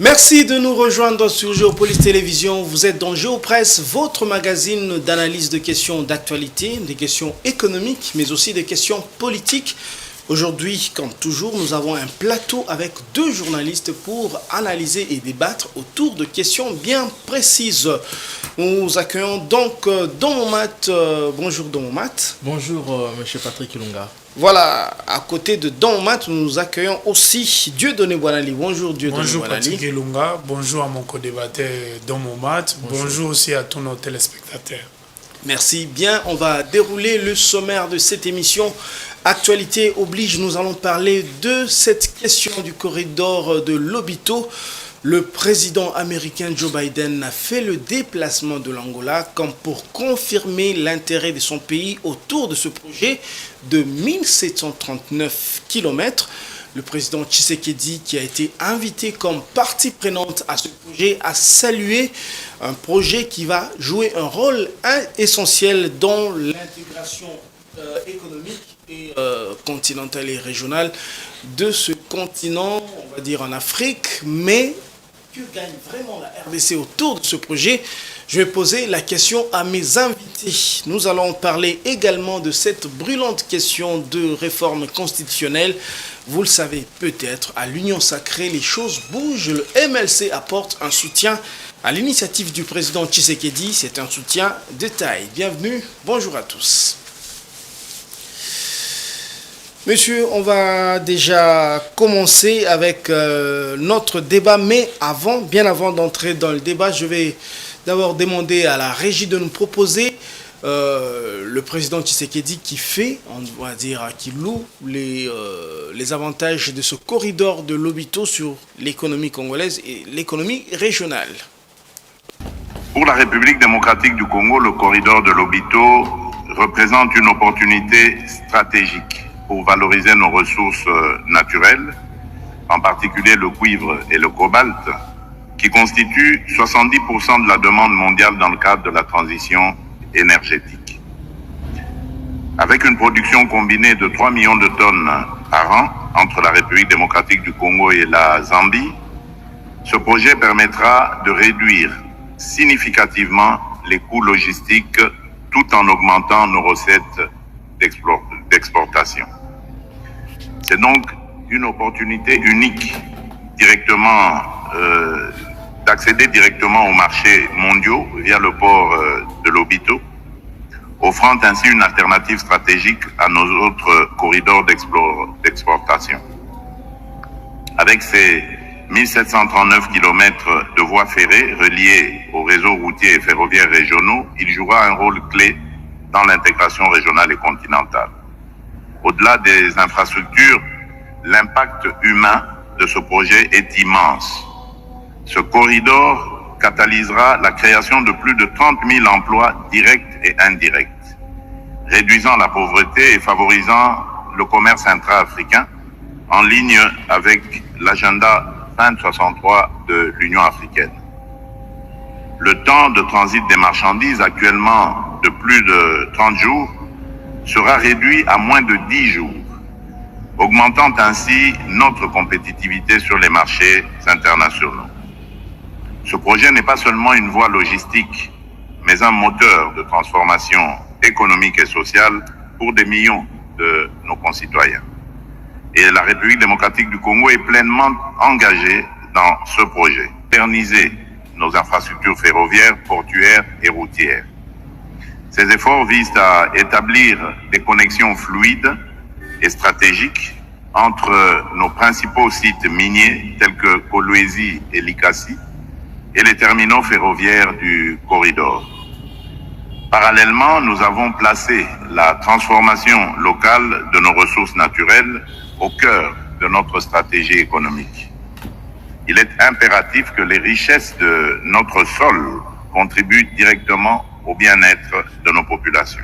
Merci de nous rejoindre sur Géopolis Télévision. Vous êtes dans Géopresse, votre magazine d'analyse de questions d'actualité, des questions économiques, mais aussi des questions politiques. Aujourd'hui, comme toujours, nous avons un plateau avec deux journalistes pour analyser et débattre autour de questions bien précises. Nous accueillons donc Don Momat. Bonjour Don Momat. Bonjour Monsieur Patrick Ilunga. Voilà, à côté de Don Momat, nous accueillons aussi Dieudonné Boanali. Bonjour Dieudonné Bonjour Boanali. Patrick Ilunga, bonjour à mon co-débatteur Don Momat, bonjour aussi à tous nos téléspectateurs. Merci bien, on va dérouler le sommaire de cette émission. Actualité oblige, nous allons parler de cette question du corridor de Lobito. Le président américain Joe Biden a fait le déplacement de l'Angola comme pour confirmer l'intérêt de son pays autour de ce projet de 1739 km. Le président Tshisekedi, qui a été invité comme partie prenante à ce projet, a salué un projet qui va jouer un rôle essentiel dans l'intégration économique et continentale et régionale de ce continent, on va dire en Afrique, mais que gagne vraiment la RDC autour de ce projet? Je vais poser la question à mes invités. Nous allons parler également de cette brûlante question de réforme constitutionnelle. Vous le savez peut-être, à l'Union sacrée, les choses bougent. Le MLC apporte un soutien à l'initiative du président Tshisekedi. C'est un soutien de taille. Bienvenue, bonjour à tous. Monsieur, on va déjà commencer avec notre débat, mais bien avant d'entrer dans le débat, je vais d'abord demander à la régie de nous proposer le président Tshisekedi qui loue les avantages de ce corridor de Lobito sur l'économie congolaise et l'économie régionale. Pour la République démocratique du Congo, le corridor de Lobito représente une opportunité stratégique pour valoriser nos ressources naturelles, en particulier le cuivre et le cobalt, qui constituent 70% de la demande mondiale dans le cadre de la transition énergétique. Avec une production combinée de 3 millions de tonnes par an entre la République démocratique du Congo et la Zambie, ce projet permettra de réduire significativement les coûts logistiques tout en augmentant nos recettes d'exportation. C'est donc une opportunité unique d'accéder directement aux marchés mondiaux via le port de Lobito, offrant ainsi une alternative stratégique à nos autres corridors d'exportation. Avec ces 1739 km de voies ferrées reliées aux réseaux routiers et ferroviaires régionaux, il jouera un rôle clé dans l'intégration régionale et continentale. Au-delà des infrastructures, l'impact humain de ce projet est immense. Ce corridor catalysera la création de plus de 30 000 emplois directs et indirects, réduisant la pauvreté et favorisant le commerce intra-africain en ligne avec l'agenda 2063 de l'Union africaine. Le temps de transit des marchandises, actuellement de plus de 30 jours, sera réduit à moins de 10 jours, augmentant ainsi notre compétitivité sur les marchés internationaux. Ce projet n'est pas seulement une voie logistique, mais un moteur de transformation économique et sociale pour des millions de nos concitoyens. Et la République démocratique du Congo est pleinement engagée dans ce projet. Moderniser nos infrastructures ferroviaires, portuaires et routières. Ces efforts visent à établir des connexions fluides et stratégiques entre nos principaux sites miniers tels que Kolwezi et Likasi et les terminaux ferroviaires du corridor. Parallèlement, nous avons placé la transformation locale de nos ressources naturelles au cœur de notre stratégie économique. Il est impératif que les richesses de notre sol contribuent directement au bien-être de nos populations.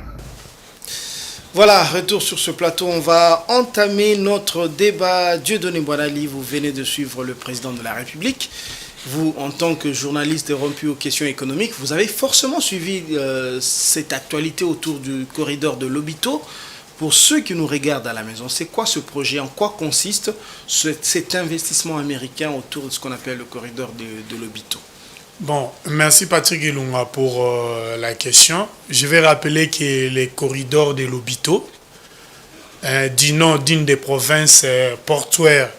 Voilà, retour sur ce plateau, on va entamer notre débat. Dieudonné Boanali, vous venez de suivre le président de la République. Vous, en tant que journaliste rompu aux questions économiques, vous avez forcément suivi cette actualité autour du corridor de Lobito. Pour ceux qui nous regardent à la maison, c'est quoi ce projet? En quoi consiste cet investissement américain autour de ce qu'on appelle le corridor de Lobito? Bon, merci Patrick Ilunga pour la question. Je vais rappeler que les corridors de Lobito, du nom d'une des provinces portuaires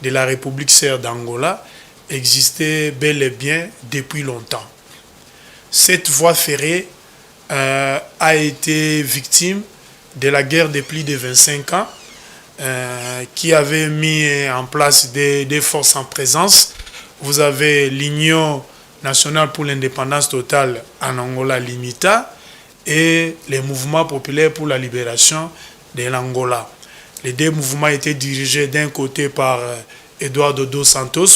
de la République serbe d'Angola, existait bel et bien depuis longtemps. Cette voie ferrée a été victime de la guerre de plus de 25 ans qui avait mis en place des forces en présence. Vous avez l'Union nationale pour l'indépendance totale en Angola, l'IMITA, et les mouvements populaires pour la libération de l'Angola. Les deux mouvements étaient dirigés d'un côté par Eduardo dos Santos,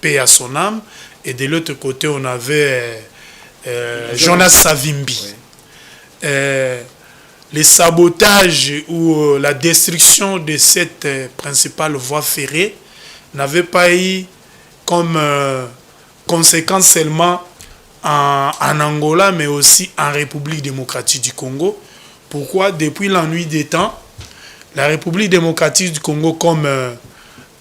paix à son âme, et de l'autre côté on avait Jonas Savimbi. Oui. Les sabotages ou la destruction de cette principale voie ferrée n'avaient pas eu comme conséquence seulement en Angola, mais aussi en République démocratique du Congo. Pourquoi? Depuis la nuit des temps, la République démocratique du Congo, comme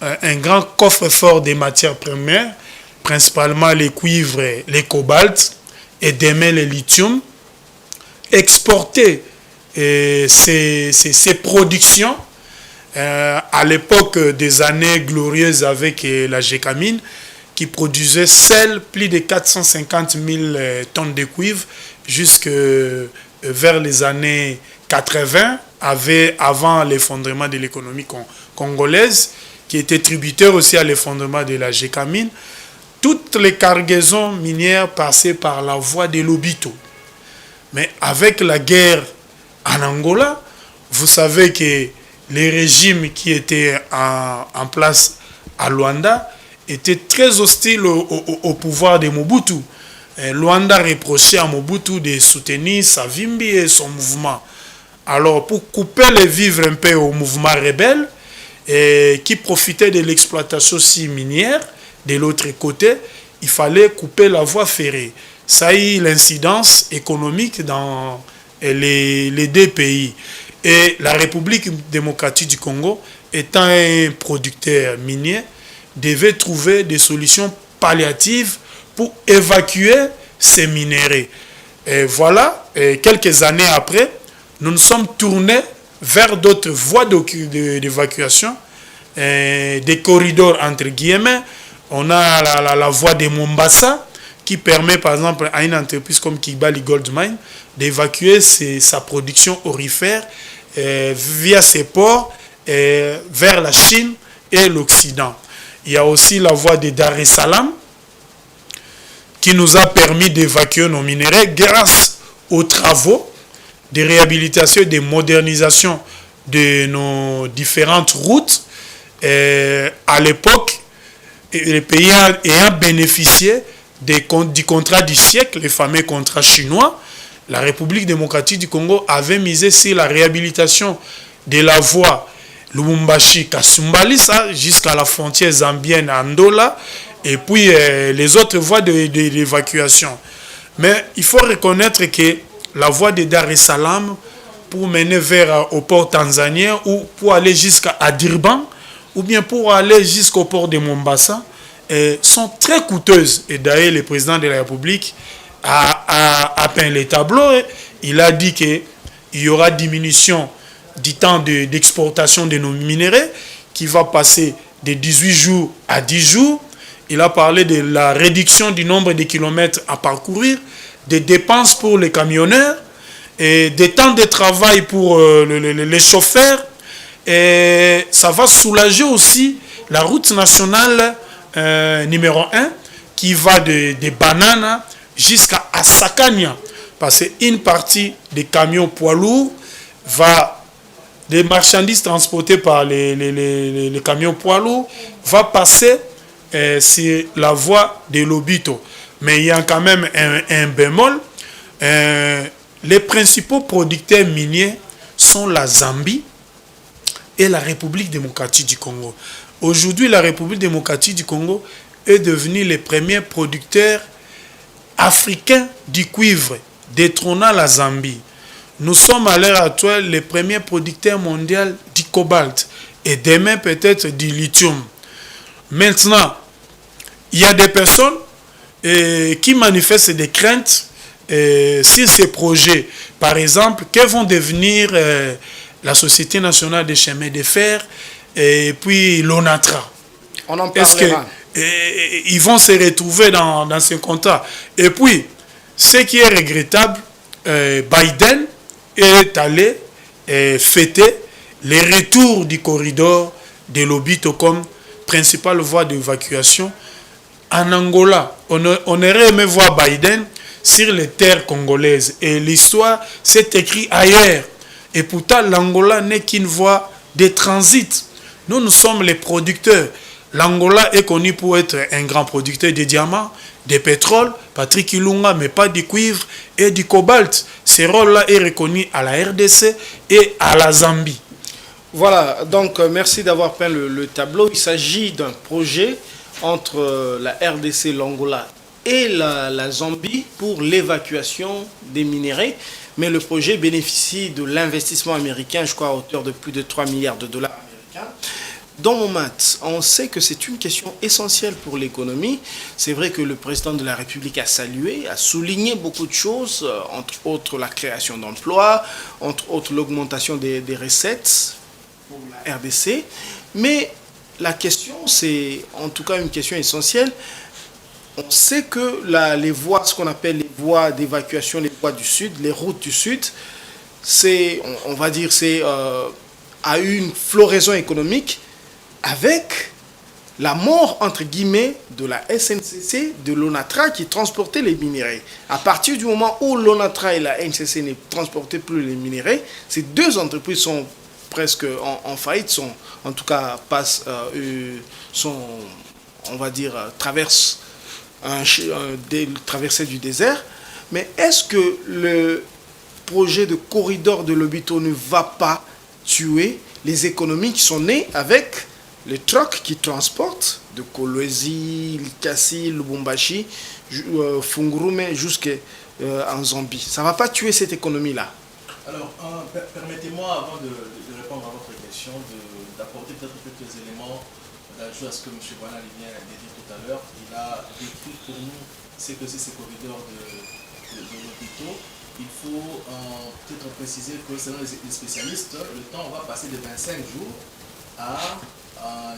un grand coffre-fort des matières premières, principalement les cuivres, les cobaltes et demain le lithium, exportait ces productions à l'époque des années glorieuses avec la GECAMINE, qui produisait seul plus de 450 000 tonnes de cuivre jusque vers les années 80, avant l'effondrement de l'économie congolaise, qui était tributaire aussi à l'effondrement de la GECAMINE. Toutes les cargaisons minières passaient par la voie de Lobito. Mais avec la guerre en Angola, vous savez que les régimes qui étaient en place à Luanda étaient très hostiles au pouvoir de Mobutu. Luanda reprochait à Mobutu de soutenir Savimbi et son mouvement. Alors, pour couper les vivres un peu au mouvement rebelle, qui profitait de l'exploitation minière, de l'autre côté, il fallait couper la voie ferrée. Ça a eu l'incidence économique dans les deux pays. Et la République démocratique du Congo, étant un producteur minier, devait trouver des solutions palliatives pour évacuer ces minéraux. Et voilà, quelques années après, nous nous sommes tournés vers d'autres voies d'évacuation, des corridors entre guillemets. On a la voie de Mombasa, qui permet par exemple à une entreprise comme Kibali Gold Mine d'évacuer sa production aurifère via ses ports vers la Chine et l'Occident. Il y a aussi la voie de Dar es Salaam qui nous a permis d'évacuer nos minéraux grâce aux travaux de réhabilitation et de modernisation de nos différentes routes. À l'époque, les pays ayant bénéficié du contrat du siècle, les fameux contrats chinois, la République démocratique du Congo avait misé sur la réhabilitation de la voie Lubumbashi-Kasumbali jusqu'à la frontière zambienne à Ndola, et puis les autres voies d'évacuation. Mais il faut reconnaître que la voie de Dar es Salaam pour mener vers au port tanzanien ou pour aller jusqu'à Durban ou bien pour aller jusqu'au port de Mombasa sont très coûteuses. Et d'ailleurs, le président de la République a peint les tableaux. Il a dit qu'il y aura diminution du temps d'exportation de nos minéraux qui va passer de 18 jours à 10 jours. Il a parlé de la réduction du nombre de kilomètres à parcourir, des dépenses pour les camionneurs, et des temps de travail pour les chauffeurs. Et ça va soulager aussi la route nationale numéro 1 qui va de Banana jusqu'à Sakania. Parce qu'une partie des camions poids lourds des marchandises transportées par les camions poids lourds va passer sur la voie de Lobito. Mais il y a quand même un bémol. Les principaux producteurs miniers sont la Zambie et la République démocratique du Congo. Aujourd'hui, la République démocratique du Congo est devenue le premier producteur africain du cuivre, détrônant la Zambie. nous sommes à l'heure actuelle les premiers producteurs mondiaux du cobalt et demain peut-être du lithium. Maintenant, il y a des personnes qui manifestent des craintes sur ces projets. Par exemple, que vont devenir la Société nationale des chemins de fer et puis l'ONATRA. On en Est-ce parlera. qu'ils vont se retrouver dans ce contrat? Et puis, ce qui est regrettable, Biden est allé fêter le retour du corridor de l'Obito comme principale voie d'évacuation en Angola. On aurait aimé voir Biden sur les terres congolaises. Et l'histoire s'est écrite ailleurs. Et pourtant, l'Angola n'est qu'une voie de transit. Nous sommes les producteurs. L'Angola est connu pour être un grand producteur de diamants, de pétrole, Patrick Ilunga, mais pas du cuivre et du cobalt. Ce rôle-là est reconnu à la RDC et à la Zambie. Voilà, donc merci d'avoir peint le tableau. Il s'agit d'un projet entre la RDC, l'Angola et la Zambie pour l'évacuation des minéraux. Mais le projet bénéficie de l'investissement américain, je crois, à hauteur de plus de 3 milliards de dollars américains. Dans mon mat, on sait que c'est une question essentielle pour l'économie. C'est vrai que le président de la République a salué, a souligné beaucoup de choses, entre autres la création d'emplois, entre autres l'augmentation des recettes pour la RDC. Mais la question, c'est en tout cas une question essentielle. On sait que les voies, ce qu'on appelle les voies d'évacuation, les voies du Sud, les routes du Sud, c'est, on va dire, c'est à une floraison économique avec la mort, entre guillemets, de la SNCC, de l'ONATRA qui transportait les minéraux. À partir du moment où l'ONATRA et la SNCC ne transportaient plus les minéraux, ces deux entreprises sont presque en faillite, sont, en tout cas, on va dire, traversent traversée du désert. Mais est-ce que le projet de corridor de l'Obito ne va pas tuer les économies qui sont nées avec les trucks qui transportent de Kolwezi, Likasi, Lubumbashi, Fungurume jusqu'en Zambie? Ça ne va pas tuer cette économie-là? Alors, permettez-moi, avant de répondre à votre question, d'apporter peut-être quelques éléments d'ajouter à ce que M. Bwana vient de dire tout à l'heure. Il a décrit pour nous ce que c'est ces corridors de l'Obito. Il faut peut-être préciser que selon les spécialistes, le temps va passer de 25 jours à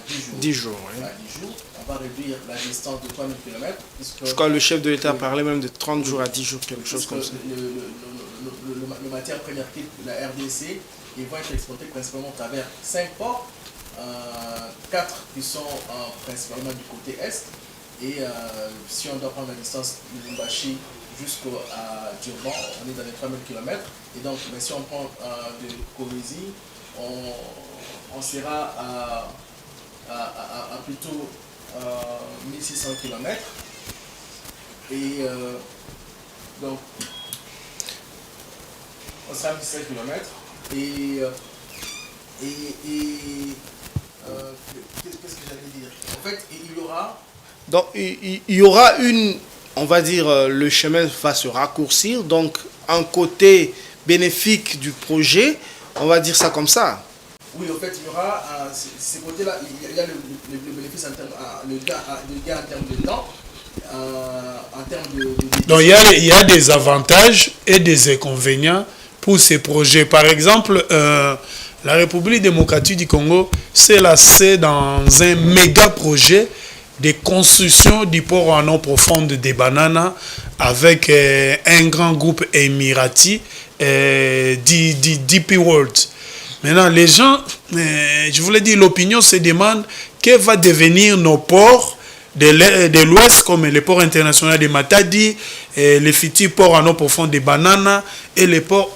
10 jours. 10 jours, oui. À 10 jours, on va réduire la distance de 3000 km. Je crois que le chef de l'État parlait même de 30 jours à 10 jours, quelque chose comme ça. Le matière première quitte la RDC, ils vont être exportés principalement à travers 5 ports, 4 qui sont principalement du côté est. Et si on doit prendre la distance de Lubumbashi jusqu'à Durban, on est dans les 3000 km. Et donc, mais si on prend de Kolwezi, on sera à plutôt 1600 km. Et donc, on sera à 1600 km. Et qu'est-ce que j'allais dire? En fait, il y aura... Donc, il y aura une, on va dire, le chemin va se raccourcir. Donc, un côté bénéfique du projet, on va dire ça comme ça. Oui, en fait, il y aura ces côtés-là, il y a le bénéfice en termes, le gain en termes de temps, en termes de... Donc, il y a des avantages et des inconvénients pour ces projets. Par exemple, la République démocratique du Congo s'est lancée dans un méga projet de construction du port en eau profonde des Bananas avec un grand groupe émirati, DP World. Maintenant, les gens, je voulais dire, l'opinion se demande que va devenir nos ports de l'Ouest, comme le port international de Matadi, le futur port en eau profonde de Banana et le port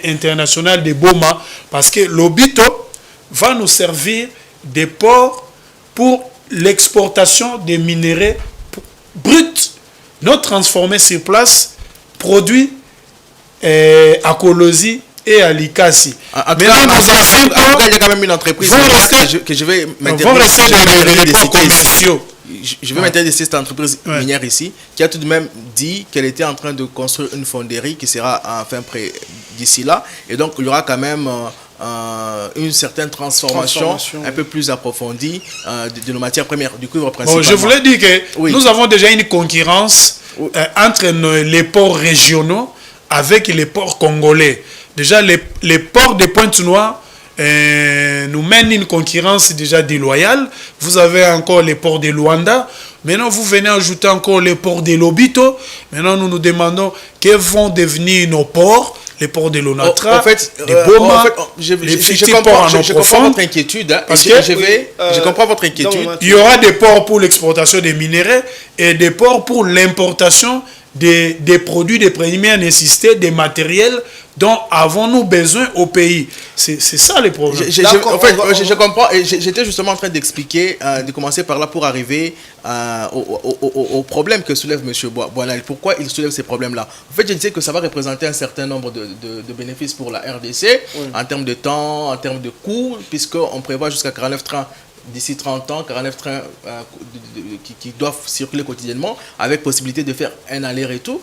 international de Boma, parce que l'Obito va nous servir des ports pour l'exportation des minéraux bruts, non transformés sur place, produits à Kolwezi et à Likasi. Mais il y a quand même une entreprise que je vais m'intéresser je vais m'intéresser cette entreprise minière ici, qui a tout de même dit qu'elle était en train de construire une fonderie qui sera enfin près d'ici là. Et donc, il y aura quand même une certaine transformation un peu plus approfondie de nos matières premières, du cuivre principalement. Bon, je voulais dire que oui. Nous avons déjà une concurrence entre les ports régionaux avec les ports congolais. Déjà, les ports de Pointe-Noire nous mènent une concurrence déjà déloyale. Vous avez encore les ports de Luanda. Maintenant, vous venez ajouter encore les ports de Lobito. Maintenant, nous nous demandons quels vont devenir nos ports. Les ports de l'Onatra, en fait, de Boma, je comprends votre inquiétude. Hein, parce que je comprends votre inquiétude. Il y aura des ports pour l'exportation des minéraux et des ports pour l'importation des produits de première nécessité, des matériels dont avons-nous besoin au pays. C'est ça le problème. Je comprends. Et j'étais justement en train d'expliquer, de commencer par là pour arriver au problème que soulève M. Boinal. Pourquoi il soulève ces problèmes-là? En fait, je disais que ça va représenter un certain nombre de bénéfices pour la RDC, en termes de temps, en termes de coûts, puisqu'on prévoit jusqu'à 49 trains d'ici 30 ans, 49 trains qui doivent circuler quotidiennement, avec possibilité de faire un aller-retour.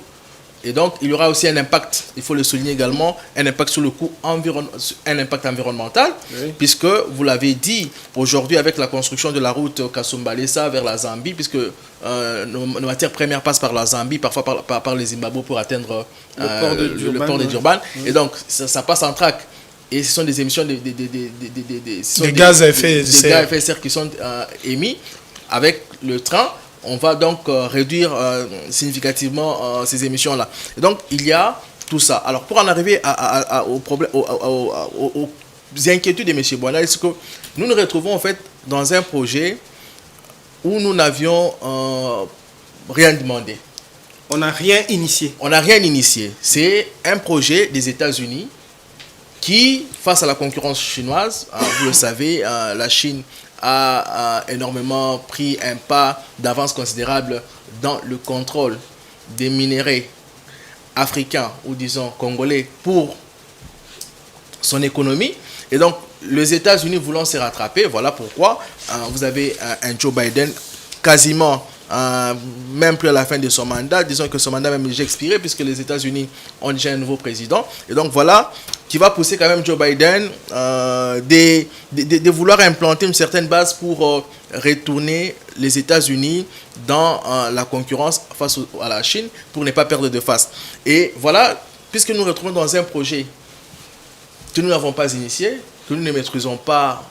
Et donc, il y aura aussi un impact, il faut le souligner également, un impact sur le coût un impact environnemental, puisque, vous l'avez dit, aujourd'hui, avec la construction de la route Kasumbalesa vers la Zambie, puisque nos matières premières passent par la Zambie, parfois par les Zimbabwe pour atteindre le port de Durban. Et donc, ça passe en track. Et ce sont des émissions de gaz à effet de serre qui sont émis avec le train. On va donc réduire significativement ces émissions-là. Et donc, il y a tout ça. Alors, pour en arriver aux inquiétudes de M. Boinal, c'est que nous nous retrouvons en fait dans un projet où nous n'avions rien demandé. On n'a rien initié. On n'a rien initié. C'est un projet des États-Unis qui, face à la concurrence chinoise, vous le savez, la Chine a énormément pris un pas d'avance considérable dans le contrôle des minéraux africains ou disons congolais pour son économie. Et donc, les États-Unis voulant se rattraper, voilà pourquoi vous avez un Joe Biden quasiment même plus à la fin de son mandat, disons que son mandat même déjà expiré puisque les États-Unis ont déjà un nouveau président. Et donc voilà, qui va pousser quand même Joe Biden de vouloir implanter une certaine base pour retourner les États-Unis dans la concurrence face à la Chine pour ne pas perdre de face. Et voilà, puisque nous nous retrouvons dans un projet que nous n'avons pas initié, que nous ne maîtrisons pas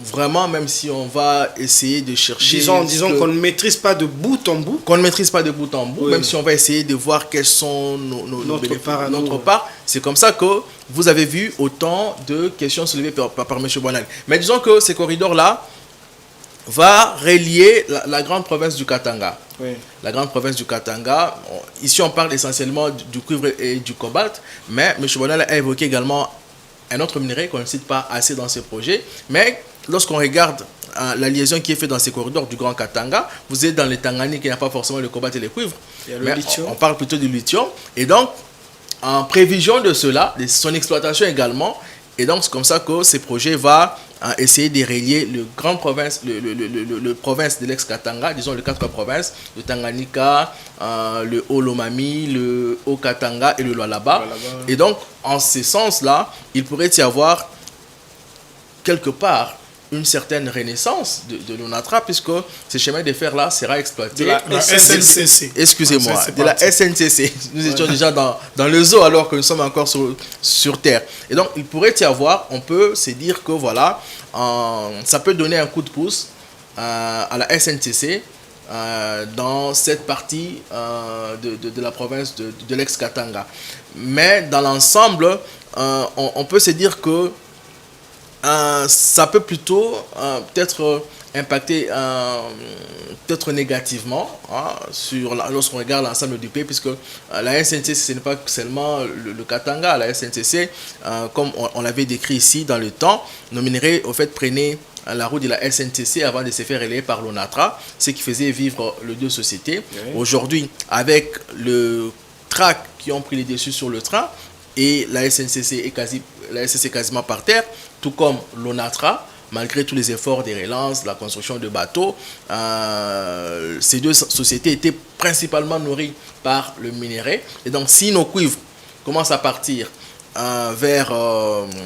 vraiment, même si on va essayer de chercher... Disons qu'on ne maîtrise pas de bout en bout. Qu'on ne maîtrise pas de bout en bout, même si on va essayer de voir quels sont notre part. C'est comme ça que vous avez vu autant de questions soulevées par M. Boinal. Mais disons que ce corridor-là va relier la grande province du Katanga. Oui. La grande province du Katanga. Ici, on parle essentiellement du cuivre et du cobalt, mais M. Boinal a évoqué également un autre minerai qu'on ne cite pas assez dans ce projet, mais lorsqu'on regarde la liaison qui est faite dans ces corridors du Grand Katanga, vous êtes dans les Tanganyika qui n'a pas forcément le cobalt et le cuivre. Il y a le lithium. On parle plutôt du lithium. Et donc, en prévision de cela, de son exploitation également, et donc c'est comme ça que ce projet va essayer de relier le province de l'ex-Katanga, disons les 4 provinces, le Tanganyika, le Haut-Lomami, le Haut-Katanga et le Lualaba. Et donc, en ce sens-là, il pourrait y avoir quelque part une certaine renaissance de l'ONATRA, puisque ce chemin de fer-là sera exploité. De la SNCC. Excusez-moi, de la SNCC. Nous étions déjà dans le zoo alors que nous sommes encore sur Terre. Et donc, il pourrait y avoir, on peut se dire que voilà, ça peut donner un coup de pouce à la SNCC dans cette partie de la province de l'ex-Katanga. Mais dans l'ensemble, on peut se dire que ça peut plutôt peut-être impacter peut-être négativement lorsqu'on regarde l'ensemble du pays, puisque la SNCC, ce n'est pas seulement le Katanga. La SNCC, comme on l'avait décrit ici dans le temps, nos minéraux au fait prenaient la route de la SNCC avant de se faire relayer par l'ONATRA, ce qui faisait vivre les deux sociétés. Oui. Aujourd'hui, avec le track qui ont pris les dessus sur le train, et la SNCC est quasiment par terre, tout comme l'ONATRA, malgré tous les efforts de relance, la construction de bateaux, ces deux sociétés étaient principalement nourries par le minerai. Et donc, si nos cuivres commencent à partir vers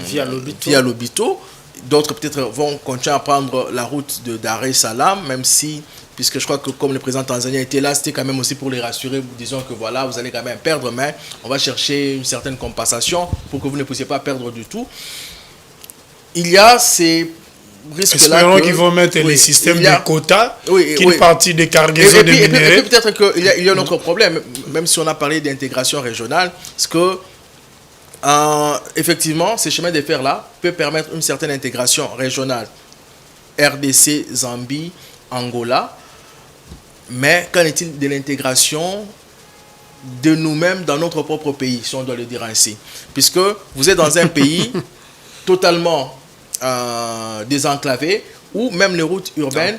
via Lobito. D'autres peut-être vont continuer à prendre la route de Dar es Salaam, même si, puisque je crois que comme le président tanzanien était là, c'était quand même aussi pour les rassurer, disons que voilà, vous allez quand même perdre, mais on va chercher une certaine compensation pour que vous ne puissiez pas perdre du tout. Il y a ces risques-là. Espérons qu'ils vont mettre les systèmes de quotas, qu'une partie des cargaisons de minéraux. Et peut-être qu'il y a un autre problème, même si on a parlé d'intégration régionale, c'est que effectivement, ces chemins de fer-là peuvent permettre une certaine intégration régionale. RDC, Zambie, Angola. Mais qu'en est-il de l'intégration de nous-mêmes dans notre propre pays, si on doit le dire ainsi? Puisque vous êtes dans un pays totalement désenclavé, où même les routes urbaines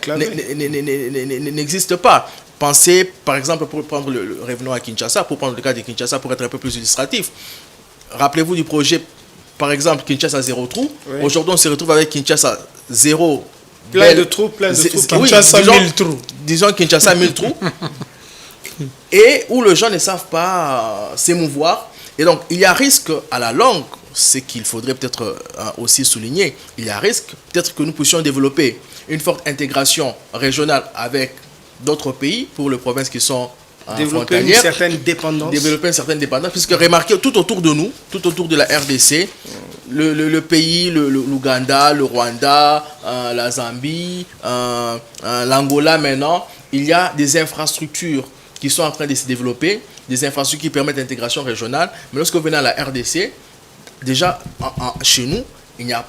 n'existent pas. Pensez, par exemple, pour prendre revenons à Kinshasa, pour prendre le cas de Kinshasa, pour être un peu plus illustratif. Rappelez-vous du projet, par exemple, Kinshasa 0 trou. Oui. Aujourd'hui, on se retrouve avec Kinshasa 0. Plein de trous. Kinshasa 1000 trous. Disons Kinshasa 1000 trous. Et où les gens ne savent pas s'émouvoir. Et donc, il y a risque à la longue, ce qu'il faudrait peut-être aussi souligner, il y a risque peut-être que nous puissions développer une forte intégration régionale avec d'autres pays pour les provinces qui sont développer une certaine dépendance. Développer une certaine dépendance, puisque remarquez, tout autour de nous, tout autour de la RDC, le pays, l'Ouganda, le Rwanda, la Zambie, l'Angola maintenant, il y a des infrastructures qui sont en train de se développer, des infrastructures qui permettent l'intégration régionale. Mais lorsque vous venez à la RDC, déjà, chez nous, il n'y a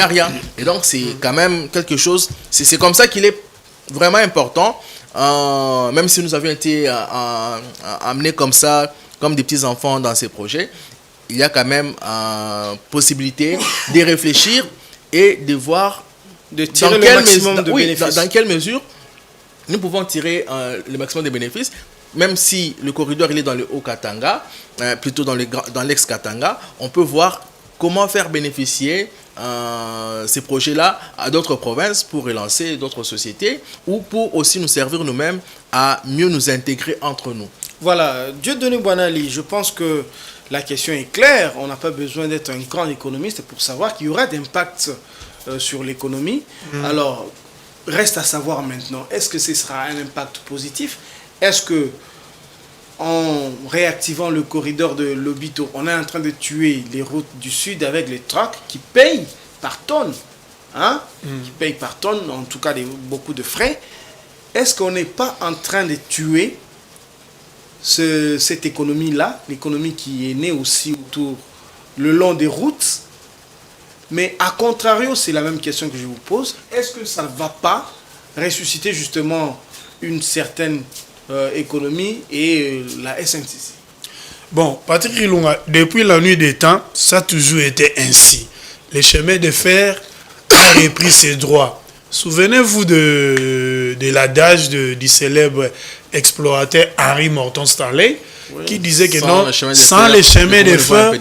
rien. Et donc, c'est quand même quelque chose, c'est comme ça qu'il est vraiment important. Même si nous avions été amenés comme ça, comme des petits enfants dans ces projets, il y a quand même possibilité de réfléchir et de voir de tirer le maximum de bénéfices. Dans quelle mesure nous pouvons tirer le maximum de bénéfices, même si le corridor il est dans le Haut-Katanga, plutôt dans l'ex-Katanga, on peut voir comment faire bénéficier ces projets-là à d'autres provinces pour relancer d'autres sociétés ou pour aussi nous servir nous-mêmes à mieux nous intégrer entre nous. Voilà, Dieudonné Boinali, je pense que la question est claire. On n'a pas besoin d'être un grand économiste pour savoir qu'il y aura d'impact sur l'économie. Alors, reste à savoir maintenant, est-ce que ce sera un impact positif? Est-ce que en réactivant le corridor de Lobito, on est en train de tuer les routes du sud avec les trucks qui payent par tonne, qui payent par tonne, en tout cas beaucoup de frais. Est-ce qu'on n'est pas en train de tuer cette économie-là, l'économie qui est née aussi le long des routes? Mais à contrario, c'est la même question que je vous pose. Est-ce que ça ne va pas ressusciter justement une certaine économie et la SNCC? Bon, Patrick Ilunga, depuis la nuit des temps, ça a toujours été ainsi. Les chemins de fer ont repris ses droits. Souvenez-vous de l'adage du célèbre explorateur Henry Morton Stanley, qui disait que sans les chemins de fer,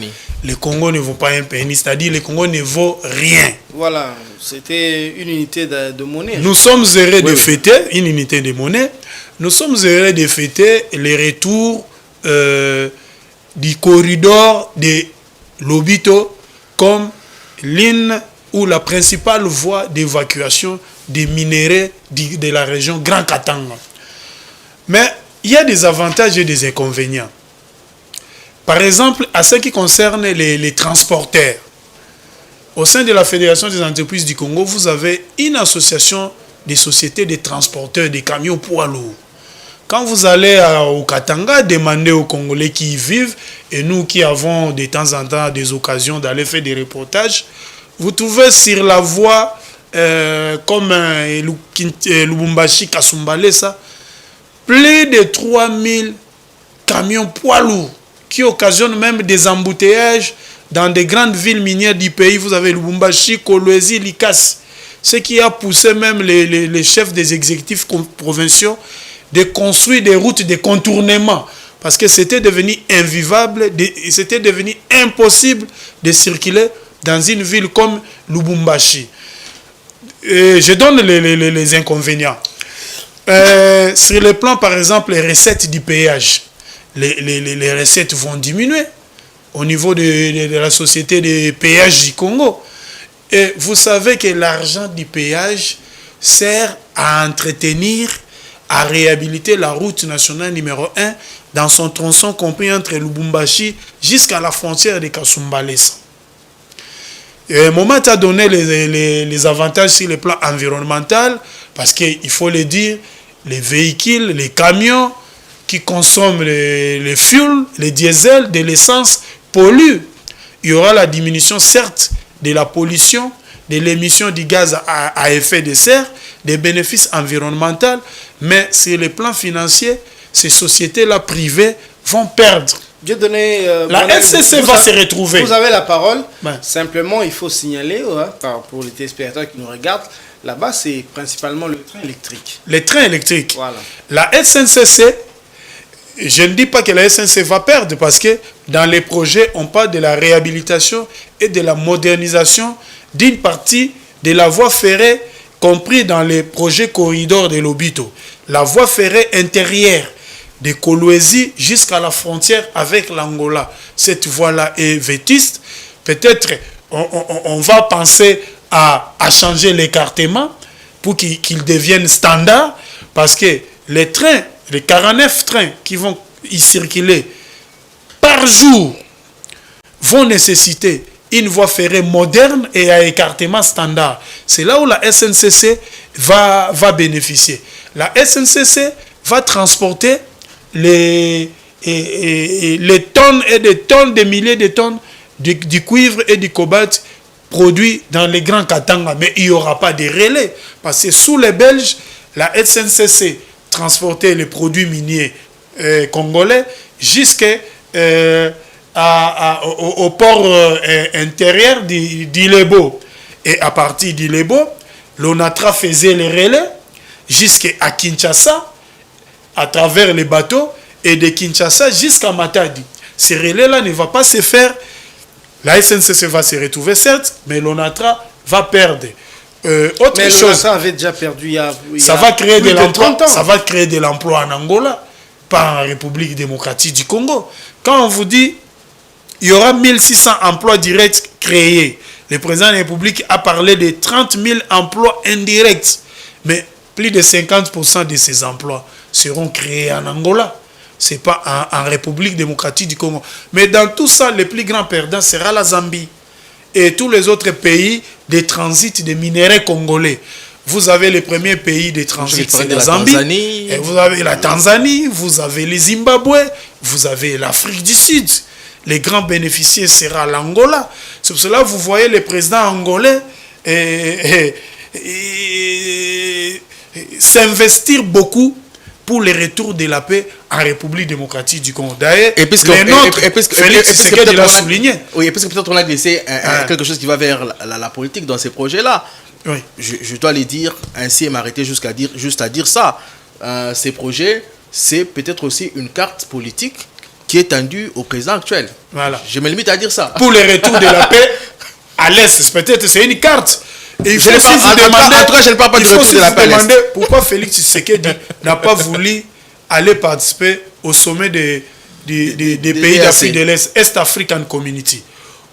le Congo ne vaut pas un penny, c'est-à-dire le Congo ne vaut rien. Voilà, c'était une unité de monnaie. Nous sommes heureux de fêter une unité de monnaie. Nous sommes heureux de fêter le retour du corridor de Lobito comme l'une ou la principale voie d'évacuation des minéraux de la région Grand Katanga. Mais il y a des avantages et des inconvénients. Par exemple, à ce qui concerne les transporteurs, au sein de la Fédération des entreprises du Congo, vous avez une association des sociétés de transporteurs des camions poids lourds. Quand vous allez au Katanga, demandez aux Congolais qui y vivent, et nous qui avons de temps en temps des occasions d'aller faire des reportages, vous trouvez sur la voie comme Lubumbashi, Kasumbalesa, plus de 3000 camions poids lourds qui occasionnent même des embouteillages dans des grandes villes minières du pays. Vous avez Lubumbashi, Kolwezi, Likasi. Ce qui a poussé même les chefs des exécutifs provinciaux de construire des routes de contournement. Parce que c'était devenu invivable, c'était devenu impossible de circuler dans une ville comme Lubumbashi. Je donne les inconvénients. Sur le plan, par exemple, les recettes du péage, les recettes vont diminuer. au niveau de la société des péages du Congo. Et vous savez que l'argent du péage sert à entretenir, à réhabiliter la route nationale numéro 1 dans son tronçon compris entre Lubumbashi jusqu'à la frontière de Kasumbalesa. Et moment a donné les avantages sur le plan environnemental, parce qu'il faut le dire, les véhicules, les camions qui consomment les fuels, les diesels, de l'essence, polluent. Il y aura la diminution, certes, de la pollution, de l'émission du gaz à effet de serre, des bénéfices environnementaux, mais sur le plan financier, ces sociétés-là privées vont perdre. La SCC va se retrouver. Vous avez la parole. Ben. Simplement, il faut signaler, pour les téléspectateurs qui nous regardent, là-bas, c'est principalement le train électrique. Les trains électriques. Voilà. La SNCC, je ne dis pas que la SNCC va perdre, parce que dans les projets, on parle de la réhabilitation et de la modernisation d'une partie de la voie ferrée, compris dans les projets corridors de Lobito. La voie ferrée intérieure de Kolwezi jusqu'à la frontière avec l'Angola. Cette voie-là est vétuste. Peut-être on va penser à changer l'écartement pour qu'il devienne standard, parce que les trains, les 49 trains qui vont y circuler par jour vont nécessiter une voie ferrée moderne et à écartement standard. C'est là où la SNCC va bénéficier. La SNCC va transporter les tonnes et des tonnes, des milliers de tonnes du cuivre et du cobalt produits dans les grands Katanga. Mais il n'y aura pas de relais, parce que sous les Belges, la SNCC transportait les produits miniers congolais jusqu'au port intérieur d'Ilebo. Et à partir d'Ilebo, l'ONATRA faisait les relais jusqu'à Kinshasa, à travers les bateaux, et de Kinshasa jusqu'à Matadi. Ces relais-là ne vont pas se faire. La SNCC va se retrouver, certes, mais l'ONATRA va perdre. Mais l'ONATRA avait déjà perdu ça va créer de l'emploi. Ça va créer de l'emploi en Angola, pas en République démocratique du Congo. Quand on vous dit il y aura 1600 emplois directs créés, le président de la République a parlé de 30 000 emplois indirects. Mais plus de 50% de ces emplois seront créés en Angola. Ce n'est pas en République démocratique du Congo. Mais dans tout ça, le plus grand perdant sera la Zambie. Et tous les autres pays de transit des minéraux congolais. Vous avez les premiers pays de transit, c'est la Zambie. Et vous avez la Tanzanie, vous avez le Zimbabwe, vous avez l'Afrique du Sud. Les grands bénéficiaires sera l'Angola. C'est pour cela que vous voyez le président angolais s'investir beaucoup pour le retour de la paix en République démocratique du Congo. D'ailleurs, Félix Tshisekedi l'a souligné. Oui, et parce que peut-être on a glissé quelque chose qui va vers la politique dans ces projets-là. Oui. Je dois les dire ainsi et m'arrêter juste à dire ça. Ces projets, c'est peut-être aussi une carte politique qui est tendue au président actuel. Voilà. Je me limite à dire ça. Pour le retour de la paix à l'Est, peut-être c'est une carte. Et il faut aussi vous demander pourquoi Félix Tshisekedi n'a pas voulu aller participer au sommet des pays d'Afrique de l'Est, East African Community,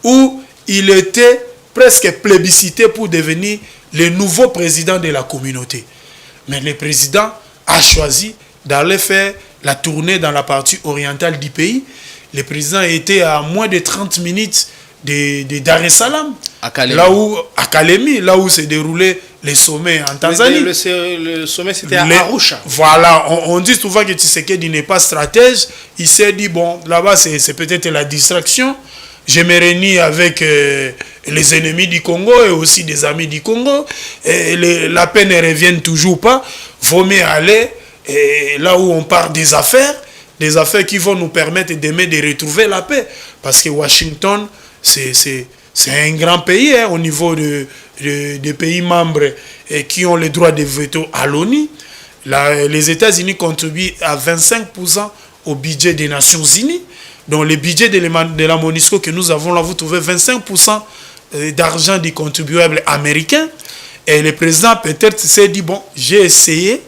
où il était presque plébiscité pour devenir le nouveau président de la communauté. Mais le président a choisi d'aller faire la tournée dans la partie orientale du pays. Le président était à moins de 30 minutes de Dar es Salaam, à Kalemi, là où s'est déroulé les sommets en Tanzanie. Le sommet, c'était à Arusha. Voilà, on dit souvent que Tshisekedi n'est pas stratège. Il s'est dit, bon, là-bas, c'est peut-être la distraction. Je me réunis avec les ennemis du Congo et aussi des amis du Congo. Et la paix ne revient toujours pas. Vaut mieux aller là où on parle des affaires qui vont nous permettre demain de retrouver la paix. Parce que Washington, c'est un grand pays au niveau des pays membres qui ont le droit de veto à l'ONU. Les États-Unis contribuent à 25% au budget des Nations Unies. Donc le budget de la MONUSCO que nous avons là, vous trouvez 25% d'argent des contribuables américains. Et le président peut-être s'est dit, bon, j'ai essayé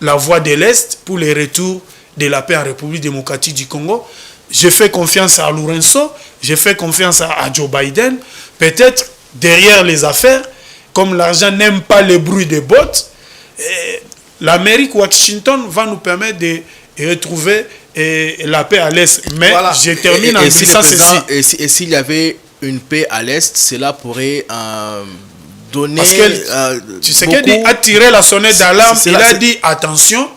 la voie de l'Est pour le retour de la paix en République démocratique du Congo. j'ai fait confiance à Lourenço, j'ai fait confiance à Joe Biden. Peut-être derrière les affaires, comme l'argent n'aime pas le bruit des bottes, l'Amérique, Washington va nous permettre de retrouver la paix à l'Est. Mais voilà. Je termine en disant ceci. Et s'il y avait une paix à l'Est, cela pourrait donner... Parce que, tu sais qu'il dit attirer la sonnette d'alarme, il a dit attention,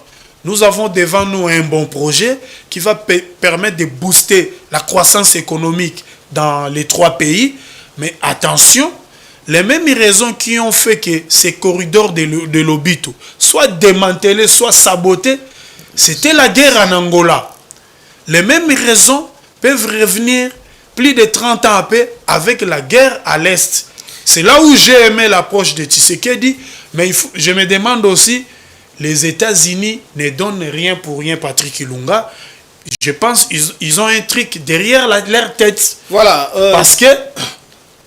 nous avons devant nous un bon projet qui va permettre de booster la croissance économique dans les 3 pays. Mais attention, les mêmes raisons qui ont fait que ces corridors de Lobito soient démantelés, soient sabotés, c'était la guerre en Angola. Les mêmes raisons peuvent revenir plus de 30 ans après avec la guerre à l'Est. C'est là où j'ai aimé l'approche de Tshisekedi, mais je me demande aussi, les États-Unis ne donnent rien pour rien, Patrick Ilunga. Je pense qu'ils ont un truc derrière leur tête. Voilà. Parce que,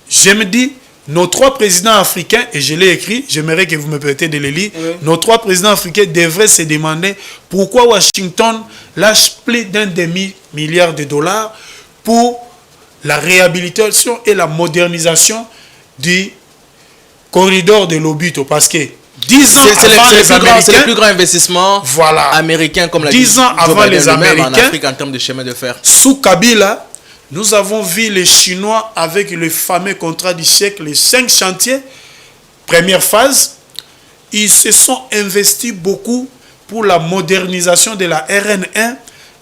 je me dis, nos 3 présidents africains, et je l'ai écrit, j'aimerais que vous me permettez de le lire, nos 3 présidents africains devraient se demander pourquoi Washington lâche plus d'1 demi-milliard de dollars pour la réhabilitation et la modernisation du corridor de Lobito. Parce que 10 ans avant les Américains... C'est le plus grand investissement américain, comme l'a dit 10 ans avant les Américains, en Afrique en termes de chemin de fer. Sous Kabila, nous avons vu les Chinois avec le fameux contrat du siècle, les 5 chantiers. Première phase, ils se sont investis beaucoup pour la modernisation de la RN1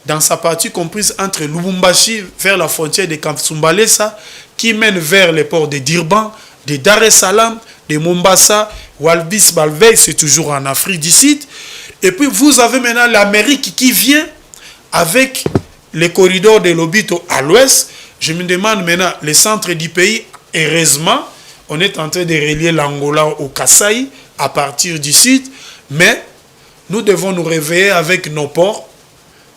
dans sa partie comprise entre Lubumbashi vers la frontière de Kamsumbalesa qui mène vers les ports de Durban, de Dar es Salaam, de Mombasa, Walvis, Balvey, c'est toujours en Afrique du Sud. Et puis vous avez maintenant l'Amérique qui vient avec les corridors de Lobito à l'ouest. Je me demande maintenant, les centres du pays, heureusement, on est en train de relier l'Angola au Kasaï à partir du sud, mais nous devons nous réveiller avec nos ports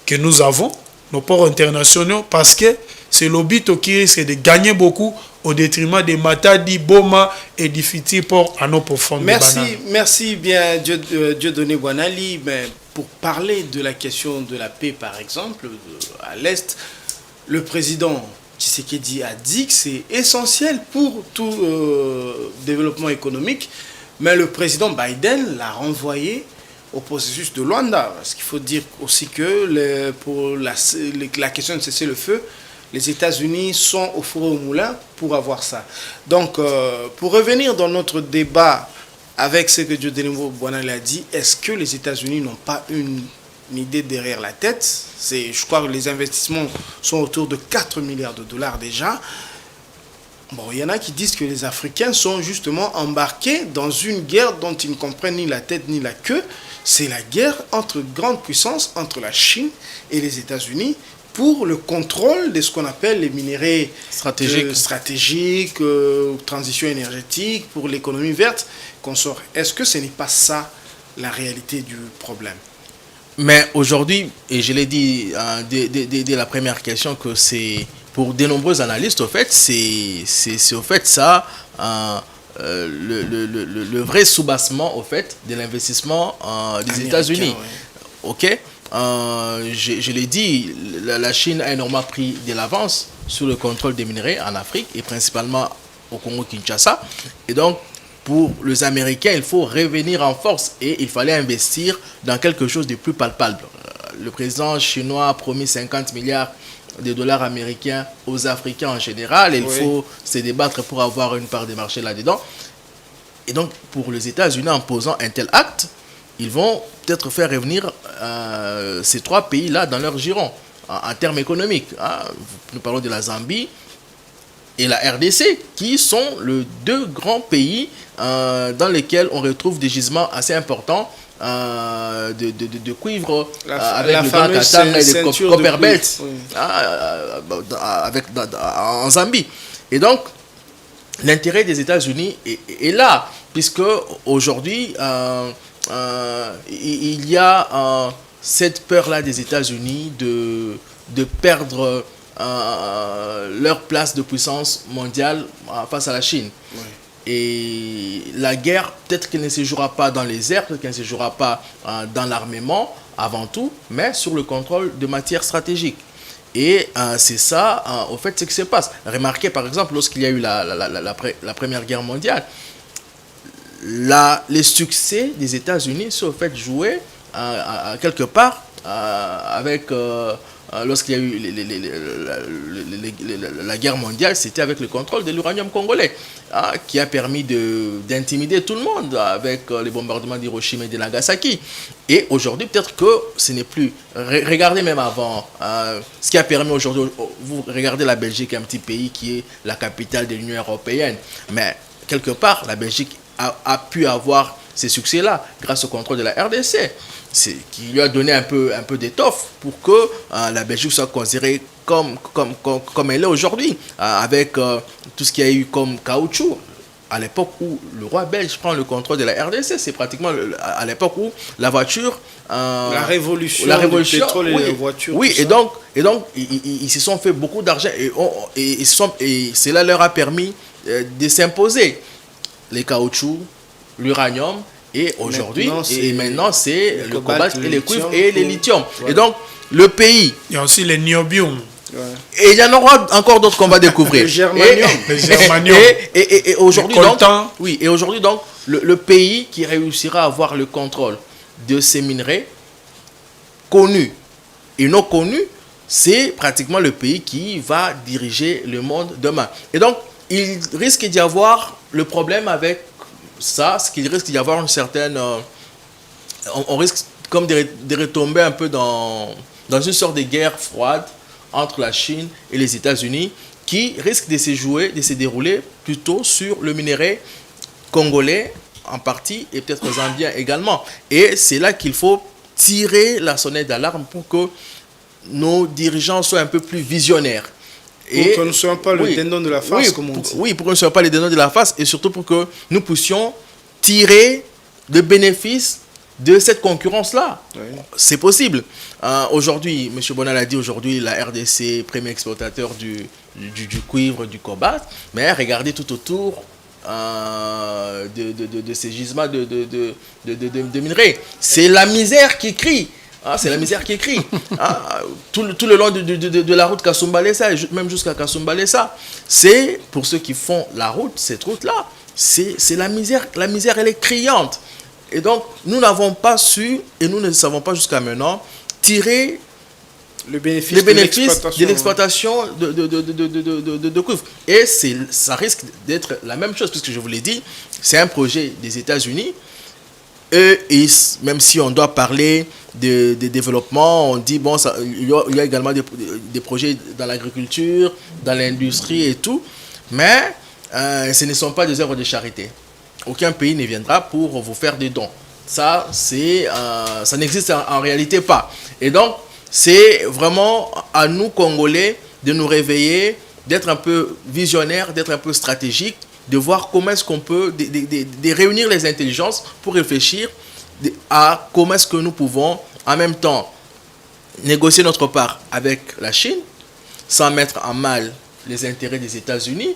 que nous avons, nos ports internationaux, parce que c'est Lobito qui risque de gagner beaucoup au détriment des Matadi, Boma et du Fiti ports à nos profondes. Merci bien Dieudonné Bouanali. Mais pour parler de la question de la paix, par exemple, à l'Est, le président Tshisekedi a dit que c'est essentiel pour tout développement économique, mais le président Biden l'a renvoyé au processus de Luanda. Parce qu'il faut dire aussi que pour la question de cesser le feu, les États-Unis sont au four et au moulin pour avoir ça. Donc, pour revenir dans notre débat avec ce que Dieudonné Bouanali a dit, est-ce que les États-Unis n'ont pas une idée derrière la tête? Je crois que les investissements sont autour de 4 milliards de dollars déjà. Bon, il y en a qui disent que les Africains sont justement embarqués dans une guerre dont ils ne comprennent ni la tête ni la queue. C'est la guerre entre grandes puissances, entre la Chine et les États-Unis, pour le contrôle de ce qu'on appelle les minéraux stratégiques, transition énergétique, pour l'économie verte qu'on sort. Est-ce que ce n'est pas ça la réalité du problème? Mais aujourd'hui, et je l'ai dit dès la première question, que c'est pour de nombreux analystes, au fait, c'est au fait ça le vrai soubassement au fait de l'investissement des États-Unis. Ouais. Ok. Je l'ai dit, la Chine a énormément pris de l'avance sur le contrôle des minerais en Afrique et principalement au Congo-Kinshasa. Et donc, pour les Américains, il faut revenir en force et il fallait investir dans quelque chose de plus palpable. Le président chinois a promis 50 milliards de dollars américains aux Africains en général. Et il faut se débattre pour avoir une part des marchés là-dedans. Et donc, pour les États-Unis, en posant un tel acte, ils vont peut-être faire revenir ces 3 pays-là dans leur giron, en termes économiques. Nous parlons de la Zambie et la RDC, qui sont les 2 grands pays dans lesquels on retrouve des gisements assez importants de cuivre avec le Grand Katanga et le Copperbelt en Zambie. Et donc, l'intérêt des États-Unis est là, puisque aujourd'hui, il y a cette peur-là des États-Unis de perdre leur place de puissance mondiale face à la Chine. Oui. Et la guerre, peut-être qu'elle ne se jouera pas dans les airs, peut-être qu'elle ne se jouera pas dans l'armement avant tout, mais sur le contrôle de matières stratégiques. Et c'est ça, au fait, ce qui se passe. Remarquez, par exemple, lorsqu'il y a eu la Première Guerre mondiale, les succès des États-Unis sont, au fait, joués quelque part avec... lorsqu'il y a eu la guerre mondiale, c'était avec le contrôle de l'uranium congolais, qui a permis d'intimider tout le monde avec les bombardements d'Hiroshima et de Nagasaki. Et aujourd'hui, peut-être que ce n'est plus... Regardez même avant, ce qui a permis aujourd'hui... Vous regardez la Belgique, un petit pays qui est la capitale de l'Union européenne. Mais quelque part, la Belgique a pu avoir ces succès-là grâce au contrôle de la RDC. Qui lui a donné un peu d'étoffe pour que la Belgique soit considérée comme elle est aujourd'hui, avec tout ce qu'il y a eu comme caoutchouc. À l'époque où le roi belge prend le contrôle de la RDC, c'est pratiquement à l'époque où la voiture... la révolution du pétrole et les voitures. Oui, et donc ils se sont fait beaucoup d'argent et cela leur a permis de s'imposer. Les caoutchoucs, l'uranium... Et aujourd'hui, maintenant, c'est le cobalt et le cuivre et les lithium. Ouais. Et donc, le pays... Il y a aussi les niobium. Ouais. Et il y en aura encore d'autres qu'on va découvrir. Le germanium. Et aujourd'hui, donc, le pays qui réussira à avoir le contrôle de ces minerais connus et non connus, c'est pratiquement le pays qui va diriger le monde demain. Et donc, il risque d'y avoir le problème avec ça, ce qu'il risque d'y avoir une certaine... on risque comme de retomber un peu dans une sorte de guerre froide entre la Chine et les États-Unis qui risque de se dérouler plutôt sur le minerai congolais en partie et peut-être zambien également. Et c'est là qu'il faut tirer la sonnette d'alarme pour que nos dirigeants soient un peu plus visionnaires. Pour que nous ne soyons pas le dindon de la face, comme on dit. Oui, pour que nous ne soyons pas les dindons de la face et surtout pour que nous puissions tirer le bénéfice de cette concurrence-là. Oui. C'est possible. Aujourd'hui, M. Bonal a dit aujourd'hui la RDC, premier exportateur du cuivre, du cobalt, mais regardez tout autour de ces gisements de minerais. C'est la misère qui crie. C'est la misère qui crie. Tout le long de la route Kasumbalesa, même jusqu'à Kasumbalesa, c'est pour ceux qui font la route, cette route-là, c'est la misère. La misère, elle est criante. Et donc, nous n'avons pas su, et nous ne savons pas jusqu'à maintenant, tirer le bénéfice de l'exploitation de cuivre. Et ça risque d'être la même chose, puisque je vous l'ai dit, c'est un projet des États-Unis. Et même si on doit parler de développement, on dit, bon, il y a également des projets dans l'agriculture, dans l'industrie et tout, mais ce ne sont pas des œuvres de charité. Aucun pays ne viendra pour vous faire des dons. Ça n'existe en réalité pas. Et donc, c'est vraiment à nous, Congolais, de nous réveiller, d'être un peu visionnaires, d'être un peu stratégiques, de voir comment est-ce qu'on peut de réunir les intelligences pour réfléchir à comment est-ce que nous pouvons en même temps négocier notre part avec la Chine sans mettre en mal les intérêts des États-Unis,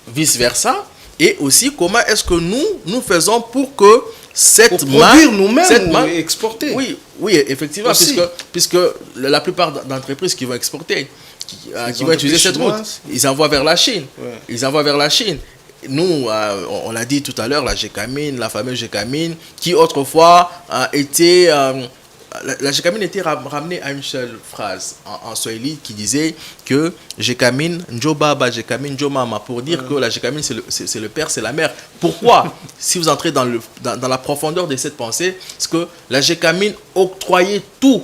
vice-versa, et aussi comment est-ce que nous faisons pour que cette produire nous-mêmes ou exporter. Oui, effectivement, puisque la plupart d'entreprises qui vont exporter, qui vont utiliser cette route, ils envoient vers la Chine. Ouais. Ils envoient vers la Chine. Nous, on l'a dit tout à l'heure, la Gécamine, la fameuse Gécamine, qui autrefois était... la Gécamine était ramenée à une seule phrase en swahili qui disait que Gécamine, Njo Baba, Gécamine, Njo Mama, pour dire que la Gécamine, c'est le père, c'est la mère. Pourquoi? Si vous entrez dans la profondeur de cette pensée, c'est que la Gécamine octroyait tout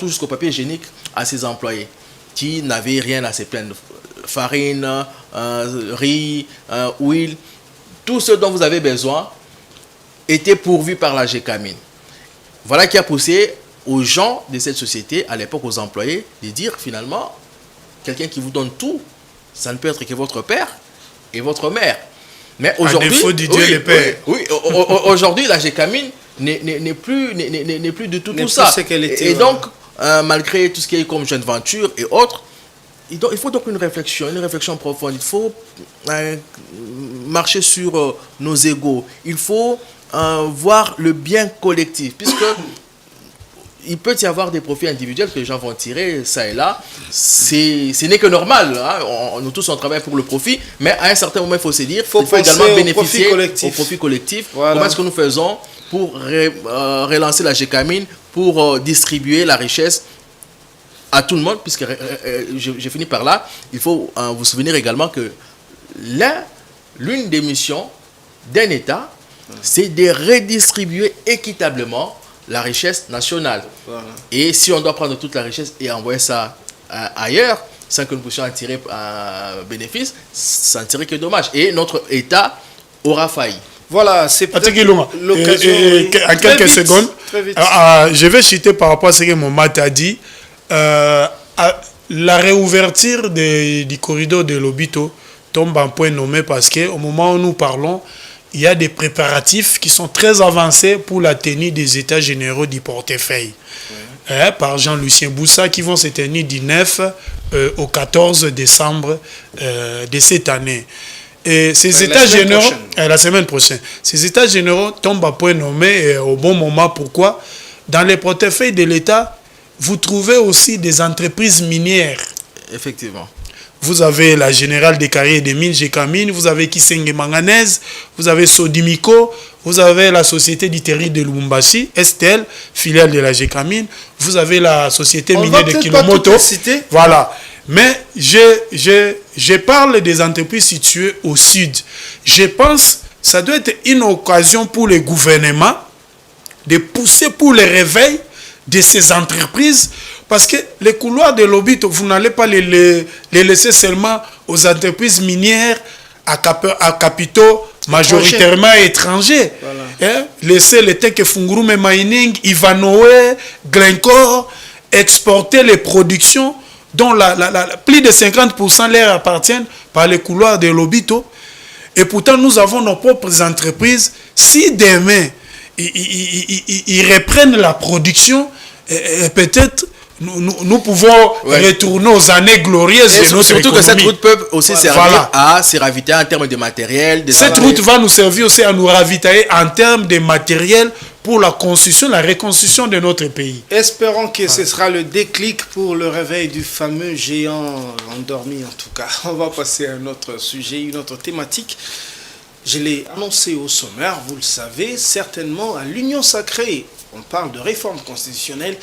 jusqu'au papier hygiénique à ses employés qui n'avaient rien à se plaindre. Farine, riz, huile, tout ce dont vous avez besoin était pourvu par la Gécamine. Voilà qui a poussé aux gens de cette société, à l'époque aux employés, de dire finalement, quelqu'un qui vous donne tout, ça ne peut être que votre père et votre mère. Mais aujourd'hui, à défaut du Dieu le Père. Oui, aujourd'hui la Gécamine n'est plus du tout ça. Ce qu'elle était, et donc, malgré tout ce qu'il y a eu comme jeune venture et autres, il faut donc une réflexion profonde. Il faut marcher sur nos égos. Il faut voir le bien collectif. Puisque il peut y avoir des profits individuels que les gens vont tirer, ça et là. Ce n'est que normal. Hein. Nous tous, on travaille pour le profit, mais à un certain moment, il faut se dire qu'il faut également bénéficier au profit collectif. Voilà. Comment est-ce que nous faisons pour relancer la GECAMIN, pour distribuer la richesse à tout le monde, puisque j'ai fini par là. Il faut vous souvenir également que l'une des missions d'un État, c'est de redistribuer équitablement la richesse nationale. Voilà. Et si on doit prendre toute la richesse et envoyer ça ailleurs, sans que nous puissions en tirer un bénéfice, ça ne serait que dommage. Et notre État aura failli. Voilà, c'est peut-être l'occasion. En quelques secondes, je vais citer par rapport à ce que Momat a dit. La réouverture du corridor de Lobito tombe en point nommé parce qu'au moment où nous parlons, il y a des préparatifs qui sont très avancés pour la tenue des états généraux du portefeuille. Par Jean-Lucien Boussa, qui vont se tenir du 9 au 14 décembre de cette année. Et ces états généraux, la semaine prochaine, ces états généraux tombent à point nommé au bon moment. Pourquoi? Dans les portefeuilles de l'État, vous trouvez aussi des entreprises minières. Effectivement. Vous avez la Générale des Carrières et des Mines, GECAMIN, vous avez Kisenge Manganèse, vous avez Sodimico, vous avez la Société du Territoire de Lubumbashi, STL, filiale de la GECAMIN, vous avez la Société minière de Kilomoto. Voilà. Mais je parle des entreprises situées au sud. Je pense que ça doit être une occasion pour les gouvernements de pousser pour le réveil de ces entreprises, parce que les couloirs de Lobito, vous n'allez pas les laisser seulement aux entreprises minières à capitaux majoritairement étrangers. Voilà. Laissez les Teke Fungurume Mining, Ivanoé, Glencore exporter les productions dont plus de 50% leur appartiennent par les couloirs de Lobito. Et pourtant, nous avons nos propres entreprises. Si demain, ils reprennent la production, peut-être nous pouvons retourner aux années glorieuses de notre surtout économie. Que cette route peut aussi servir à se ravitailler en termes de matériel. Cette route va nous servir aussi à nous ravitailler en termes de matériel pour la construction, la reconstruction de notre pays. Espérons que ce sera le déclic pour le réveil du fameux géant endormi en tout cas. On va passer à un autre sujet, une autre thématique. Je l'ai annoncé au sommaire, vous le savez, certainement à l'Union Sacrée. On parle de réforme constitutionnelle.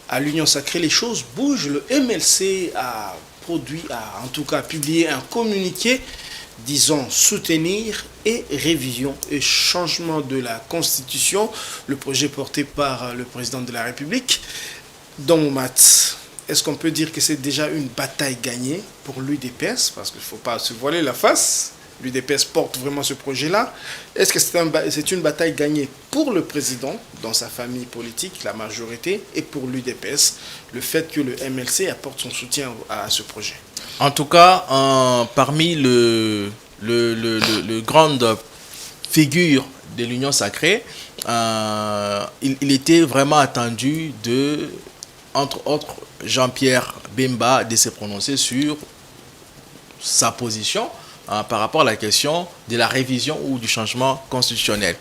À l'Union Sacrée, les choses bougent. Le MLC a en tout cas publié un communiqué disant soutenir et révision et changement de la Constitution, le projet porté par le président de la République. Dans mon mat, est-ce qu'on peut dire que c'est déjà une bataille gagnée pour l'UDPS? Parce qu'il ne faut pas se voiler la face. L'UDPS porte vraiment ce projet-là. Est-ce que c'est une bataille gagnée pour le président, dans sa famille politique, la majorité, et pour l'UDPS, le fait que le MLC apporte son soutien à ce projet? En tout cas, parmi le grande figure de l'Union Sacrée, il était vraiment attendu de, entre autres, Jean-Pierre Bemba de se prononcer sur sa position par rapport à la question de la révision ou du changement constitutionnel.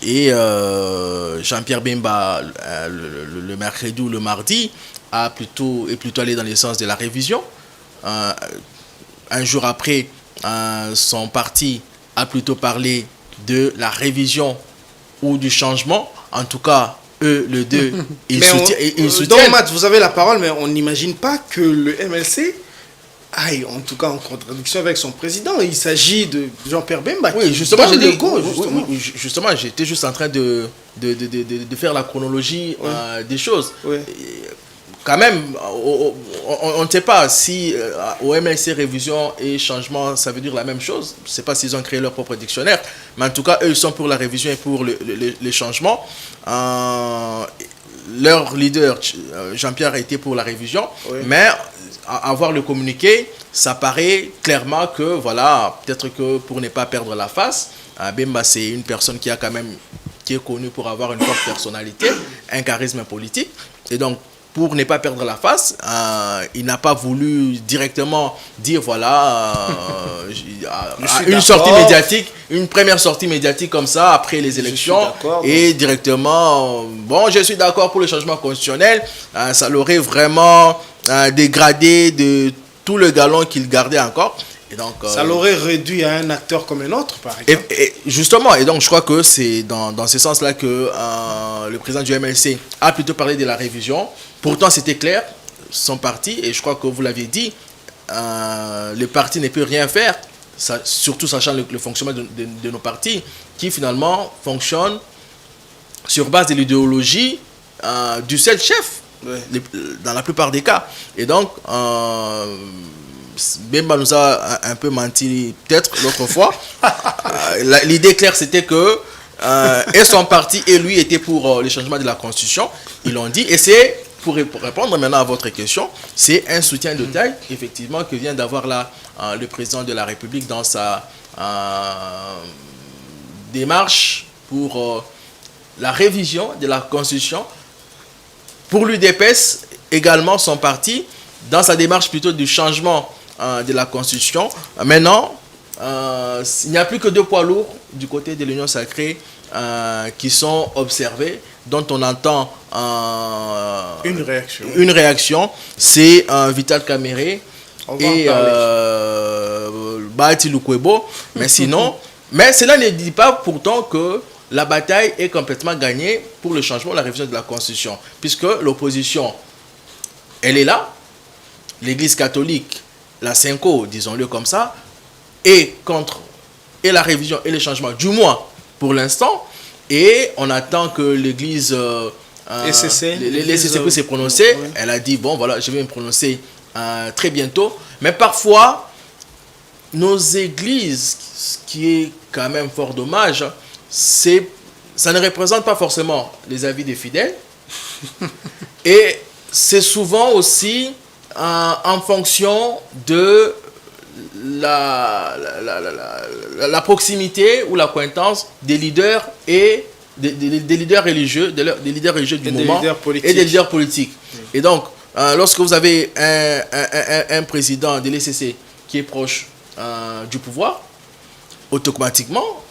Et Jean-Pierre Bemba, le mercredi ou le mardi, est plutôt allé dans le sens de la révision. Un jour après, son parti a plutôt parlé de la révision ou du changement. En tout cas, eux, les deux, ils soutiennent. Matt, vous avez la parole, mais on n'imagine pas que le MLC aille, en tout cas, en contradiction avec son président. Il s'agit de Jean-Pierre Bemba. Oui, justement, j'étais juste en train de faire la chronologie des choses. Oui. Quand même, on ne sait pas si au MLC révision et changement, ça veut dire la même chose. Je ne sais pas s'ils ont créé leur propre dictionnaire, mais en tout cas, eux, ils sont pour la révision et pour les changements. Leur leader, Jean-Pierre, a été pour la révision, mais à voir le communiqué, ça paraît clairement que, voilà, peut-être que pour ne pas perdre la face, Bemba, c'est une personne qui est connue pour avoir une forte personnalité, un charisme politique, et donc, pour ne pas perdre la face, il n'a pas voulu directement dire voilà une sortie médiatique, une première sortie médiatique comme ça après les élections et directement bon je suis d'accord pour le changement constitutionnel, ça l'aurait vraiment dégradé de tout le galon qu'il gardait encore. Et donc, ça l'aurait réduit à un acteur comme un autre, par exemple. Et justement, et donc je crois que c'est dans ce sens-là que le président du MLC a plutôt parlé de la révision. Pourtant, c'était clair, son parti, et je crois que vous l'aviez dit, le parti ne peut rien faire, surtout sachant le fonctionnement de nos partis, qui finalement fonctionnent sur base de l'idéologie du seul chef, dans la plupart des cas. Et donc, Bemba nous a un peu menti peut-être l'autre fois. L'idée claire c'était que et son parti et lui étaient pour le changement de la constitution. Ils l'ont dit et c'est pour répondre maintenant à votre question, c'est un soutien de taille effectivement que vient d'avoir là le président de la République dans sa démarche pour la révision de la constitution. Pour l'UDPS également son parti dans sa démarche plutôt du changement de la Constitution. Maintenant, il n'y a plus que 2 poids lourds du côté de l'Union sacrée qui sont observés, dont on entend une réaction. C'est Vital Kamerhe et Bahati Lukwebo. Mais sinon, mais cela ne dit pas pourtant que la bataille est complètement gagnée pour le changement, la révision de la Constitution, puisque l'opposition, elle est là. L'Église catholique, la Cinco, disons-le comme ça, est contre et la révision et le changement, du moins pour l'instant. Et on attend que l'Église SCC s'est prononcée. Oui. Elle a dit, bon voilà, je vais me prononcer très bientôt. Mais parfois, nos églises, ce qui est quand même fort dommage, ça ne représente pas forcément les avis des fidèles. Et c'est souvent aussi en fonction de la proximité ou l'acquaintance des leaders et des leaders religieux, des leaders religieux du moment et des leaders politiques. Et donc, lorsque vous avez un président de l'ECC qui est proche du pouvoir, automatiquement,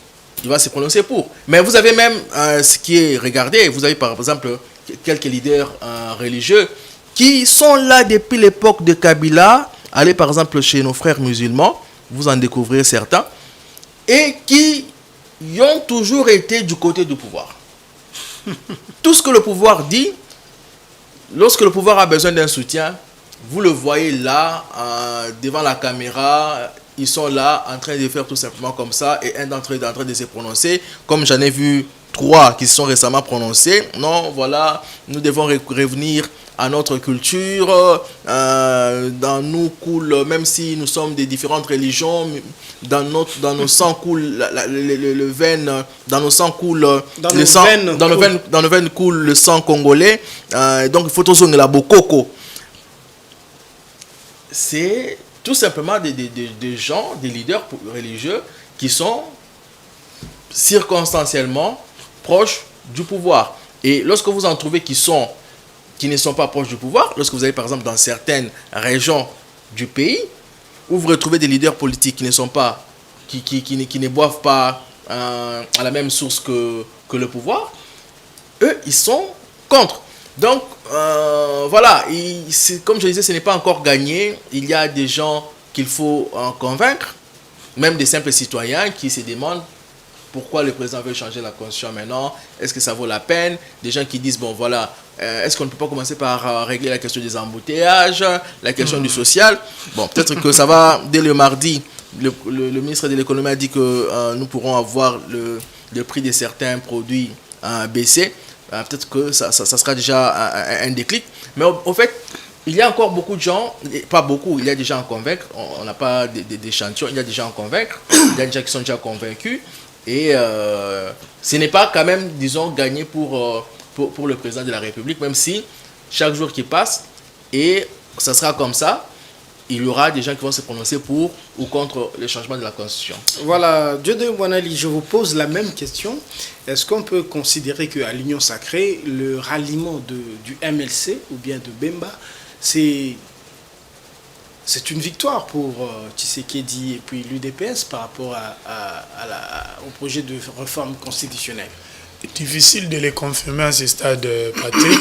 il va se prononcer pour. Mais vous avez même ce qui est regardé, vous avez par exemple quelques leaders religieux qui sont là depuis l'époque de Kabila. Allez par exemple chez nos frères musulmans, vous en découvrez certains, et qui ont toujours été du côté du pouvoir. Tout ce que le pouvoir dit, lorsque le pouvoir a besoin d'un soutien, vous le voyez là, devant la caméra, ils sont là en train de faire tout simplement comme ça, et un d'entre eux est en train de se prononcer, comme j'en ai vu 3 qui se sont récemment prononcés. Non, voilà, nous devons revenir à notre culture, dans nous coule, même si nous sommes de différentes religions, dans nos sangs coule le veine, dans nos sangs coule le sang, dans nos veines coule le sang congolais, donc il faut tous la bokoko. C'est tout simplement des gens, des leaders religieux qui sont circonstanciellement proches du pouvoir. Et lorsque vous en trouvez qui ne sont pas proches du pouvoir, lorsque vous allez par exemple dans certaines régions du pays, où vous retrouvez des leaders politiques qui ne sont pas, qui ne boivent pas à la même source que le pouvoir, eux, ils sont contre. Donc, voilà, comme je disais, ce n'est pas encore gagné. Il y a des gens qu'il faut convaincre, même des simples citoyens qui se demandent pourquoi le président veut changer la constitution maintenant, est-ce que ça vaut la peine? Des gens qui disent, bon voilà, est-ce qu'on ne peut pas commencer par régler la question des embouteillages, la question du social? Bon, peut-être que ça va, dès le mardi, le ministre de l'économie a dit que nous pourrons avoir le prix de certains produits baissé. Peut-être que ça sera déjà un déclic. Mais au fait, il y a encore beaucoup de gens, pas beaucoup, il y a des gens à convaincre. On n'a pas d'échantillons, il y a des gens à convaincre. Il y a des gens qui sont déjà convaincus. Et ce n'est pas quand même, disons, gagné pour le président de la République, même si chaque jour qui passe, et ça sera comme ça, il y aura des gens qui vont se prononcer pour ou contre le changement de la Constitution. Voilà, Dieudonné Boinali, je vous pose la même question. Est-ce qu'on peut considérer qu'à l'Union Sacrée, le ralliement du MLC ou bien de Bemba, c'est une victoire pour Tshisekedi et puis l'UDPS par rapport au projet de réforme constitutionnelle? Difficile de les confirmer à ce stade, Patrick.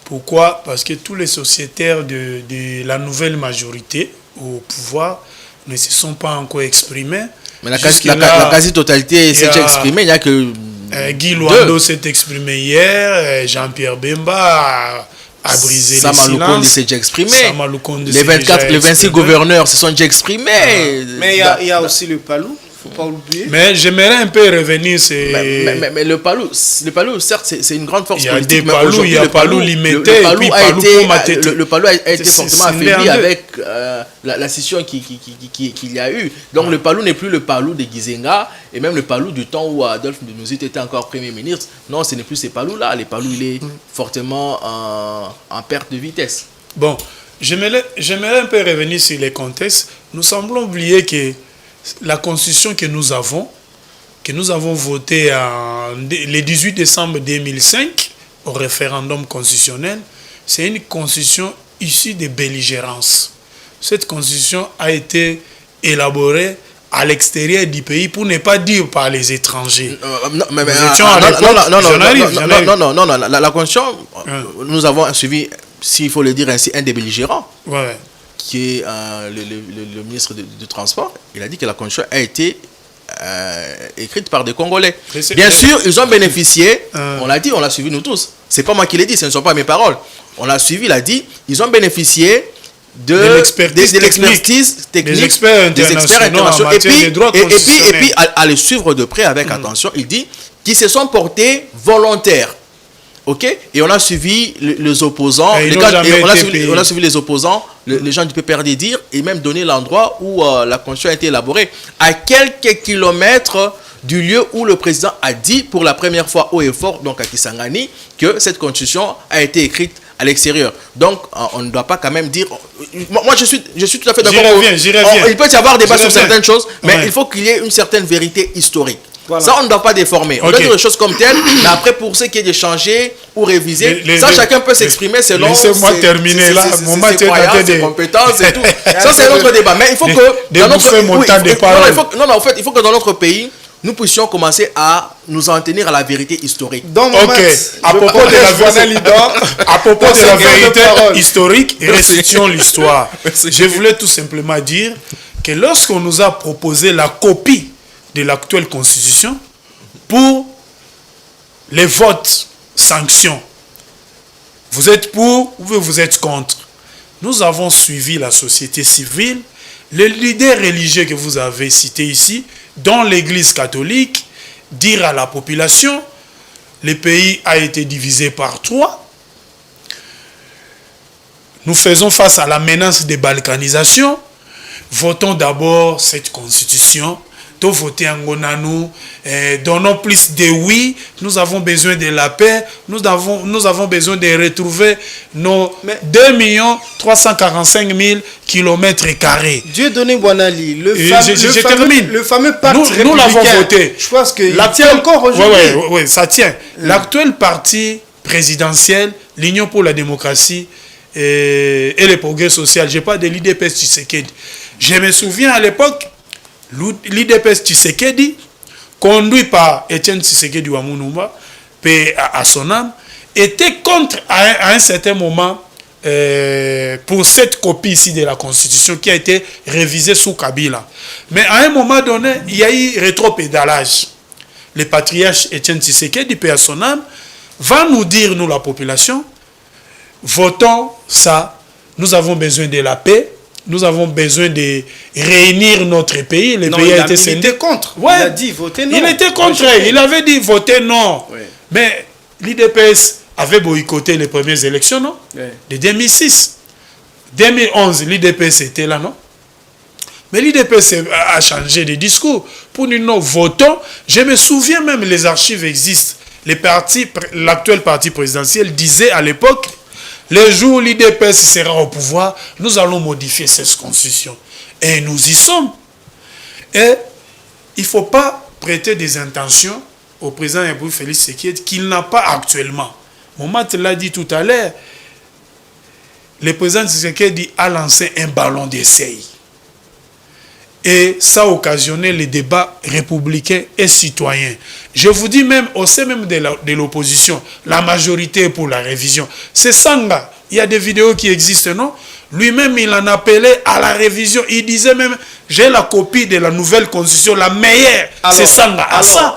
Pourquoi? Parce que tous les sociétaires de la nouvelle majorité au pouvoir ne se sont pas encore exprimés. Mais la quasi-totalité s'est déjà exprimée. Il n'y a que Guy Loando s'est exprimé hier, Jean-Pierre Bemba a brisé le silence. s'est déjà exprimé. Les 26 gouverneurs se sont déjà exprimés. Mais il y a aussi le Palou. Faut pas oublier. Mais j'aimerais un peu revenir. Mais le Palou, certes, c'est une grande force politique. Il y a Palou limité. Le Palou a été fortement affaibli avec la scission qu'il y a eu. Donc le Palou n'est plus le Palou de Gizenga et même le Palou du temps où Adolphe Ndoumoussite était encore Premier ministre. Non, ce n'est plus ces Palous-là. Le Palou, il est fortement en perte de vitesse. Bon, j'aimerais un peu revenir sur les contextes. Nous semblons oublier que la constitution que nous avons votée le 18 décembre 2005 au référendum constitutionnel, c'est une constitution issue de belligérance. Cette constitution a été élaborée à l'extérieur du pays, pour ne pas dire par les étrangers. La constitution, nous avons suivi, s'il faut le dire ainsi, un des belligérants. Ouais. Qui est le ministre du Transport. Il a dit que la constitution a été écrite par des Congolais. Bien sûr, ils ont bénéficié, on l'a dit, on l'a suivi nous tous. C'est pas moi qui l'ai dit, ce ne sont pas mes paroles. On l'a suivi, il a dit, ils ont bénéficié de l'expertise technique, des experts internationaux et puis à les suivre de près avec attention, il dit qu'ils se sont portés volontaires. Ok, et on a suivi les opposants, on a suivi les opposants, les gens du PPRD dire et même donner l'endroit où la constitution a été élaborée, à quelques kilomètres du lieu où le président a dit pour la première fois haut et fort, donc à Kisangani, que cette constitution a été écrite à l'extérieur. Donc on ne doit pas quand même dire. Moi je suis tout à fait d'accord. J'y reviens. Il peut y avoir débat sur certaines choses, mais il faut qu'il y ait une certaine vérité historique. Voilà. Ça, on ne doit pas déformer. On doit dire les choses comme telles, mais après, pour ce qui est de changer ou réviser, chacun peut s'exprimer selon ses compétences et tout. Ça, c'est un autre débat. Mais il faut que en fait, il faut que dans notre pays, nous puissions commencer à nous en tenir à la vérité historique. À propos de la vérité historique, restituons l'histoire. Je voulais tout simplement dire que lorsqu'on nous a proposé la copie de l'actuelle constitution pour les votes sanctions, vous êtes pour ou vous êtes contre? Nous avons suivi la société civile, les leaders religieux que vous avez cités ici, dont l'église catholique, dire à la population, le pays a été divisé par 3. Nous faisons face à la menace de balkanisation. Votons d'abord cette constitution. Voter en Gonanu, donnons plus de oui, nous avons besoin de la paix, nous avons besoin de retrouver nos 2 345 000 km². Dieudonné Boinali, le fameux parti républicain, nous l'avons voté. Je pense qu'il tient encore aujourd'hui. Oui, ça tient. L'actuel parti présidentiel, l'Union pour la démocratie et le progrès social, je parle de l'IDPS Tshisekedi. Je me souviens à l'époque, l'IDPS Tshisekedi, conduit par Etienne Tshisekedi Wamunumba, paix à son âme, était contre à un certain moment pour cette copie ici de la Constitution qui a été révisée sous Kabila. Mais à un moment donné, il y a eu rétropédalage. Le patriarche Etienne Tshisekedi, paix à son âme, va nous dire, nous la population, votons ça, nous avons besoin de la paix, nous avons besoin de réunir notre pays. Le pays a été scindé. Il était contre. Ouais. Il a dit voter non. Il était contre. Il avait dit voter non. Ouais. Mais l'IDPS avait boycotté les premières élections, non? Ouais. De 2006. 2011, l'IDPS était là, non? Mais l'IDPS a changé de discours. Pour nous, non, votons. Je me souviens même, les archives existent. L'actuel parti présidentiel disait à l'époque, Le jour où l'IDPS sera au pouvoir, nous allons modifier cette constitution. Et nous y sommes. Et il ne faut pas prêter des intentions au président Yaboui Félix Tshisekedi qu'il n'a pas actuellement. Momat l'a dit tout à l'heure. Le président Tshisekedi a lancé un ballon d'essai. Et ça a occasionné les débats républicains et citoyens. Je vous dis même, au sein même de l'opposition, la majorité est pour la révision. C'est Sanga. Il y a des vidéos qui existent, non? Lui-même, il en appelait à la révision. Il disait même, j'ai la copie de la nouvelle constitution, la meilleure. C'est Sanga.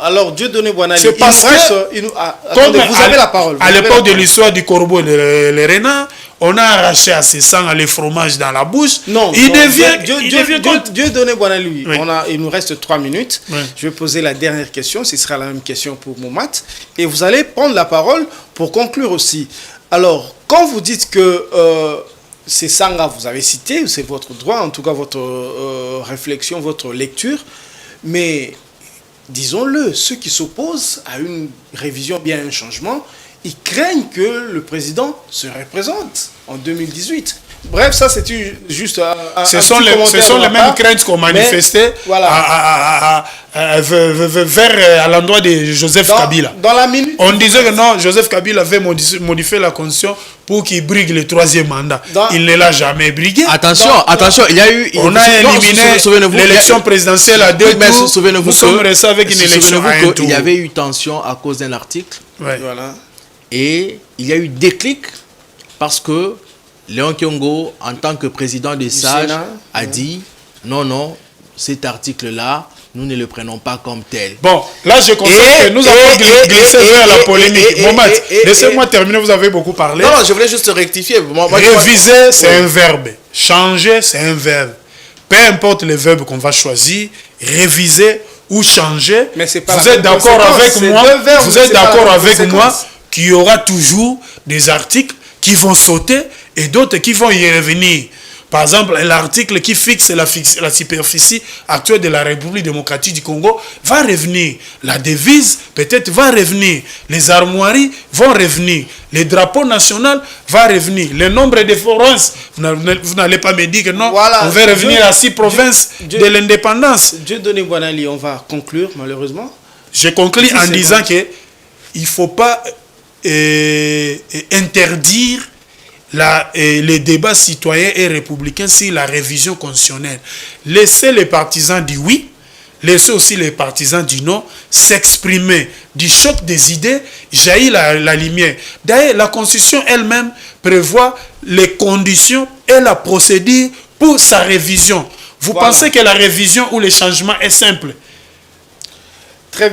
Alors, Dieu donné Boanali. C'est parce que, attendez, vous avez la parole. À l'époque de l'histoire du corbeau et le renard, on a arraché à ses sangs les fromages dans la bouche. Non, il devient Dieu donné Boanali. Oui. Il nous reste 3 minutes. Oui. Je vais poser la dernière question. Ce sera la même question pour Momat. Et vous allez prendre la parole pour conclure aussi. Alors, quand vous dites que c'est Sanga, vous avez cité, c'est votre droit, en tout cas votre réflexion, votre lecture, mais disons-le, ceux qui s'opposent à une révision, bien un changement, ils craignent que le président se représente en 2018. Bref, ça c'est juste ce sont les mêmes craintes qu'on manifestait à l'endroit de Joseph Kabila. Dans la minute, on disait que non, Joseph Kabila avait modifié la constitution pour qu'il brigue le 3e mandat. Il ne l'a jamais brigué. Attention, il y a eu... On a éliminé l'élection présidentielle à 2 tours. Nous sommes restés avec une élection à 1 tour. Il y avait eu tension à cause d'un article. Ouais. voilà. Et il y a eu déclic parce que Léon Kiongo, en tant que président des sages, a dit non, cet article-là, nous ne le prenons pas comme tel. Bon, là je constate que nous avons glissé vers la polémique. Moment, laissez-moi terminer, vous avez beaucoup parlé. Non, je voulais juste rectifier. Réviser, c'est un verbe. Changer, c'est un verbe. Peu importe le verbe qu'on va choisir, réviser ou changer, mais c'est pas vous êtes d'accord avec moi, qu'il y aura toujours des articles qui vont sauter et d'autres qui vont y revenir. Par exemple, l'article qui fixe la superficie actuelle de la République démocratique du Congo va revenir. La devise, peut-être, va revenir. Les armoiries vont revenir. Les drapeaux nationaux vont revenir. Le nombre de provinces, vous n'allez pas me dire que non, voilà, on va revenir à 6 provinces de l'indépendance. Dieu donné Boanali, on va conclure, malheureusement. Je conclus en disant qu'il ne faut pas interdire les débats citoyens et républicains sur la révision constitutionnelle. Laissez les partisans du oui, laissez aussi les partisans du non s'exprimer. Du choc des idées jaillit la lumière. D'ailleurs, la Constitution elle-même prévoit les conditions et la procédure pour sa révision. Vous pensez que la révision ou le changement est simple?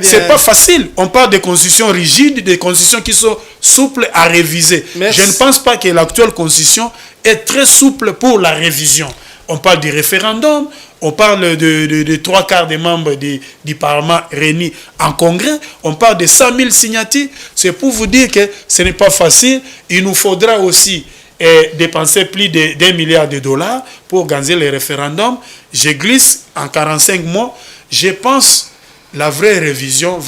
C'est pas facile. On parle de constitutions rigides, des constitutions qui sont souples à réviser. Je ne pense pas que l'actuelle constitution est très souple pour la révision. On parle du référendum, on parle de 3/4 des membres du Parlement réunis en congrès, on parle de 100 000 signatures. C'est pour vous dire que ce n'est pas facile. Il nous faudra aussi dépenser plus d'1 milliard de dollars pour organiser les référendums. Je glisse en 45 mois. Je pense la vraie révision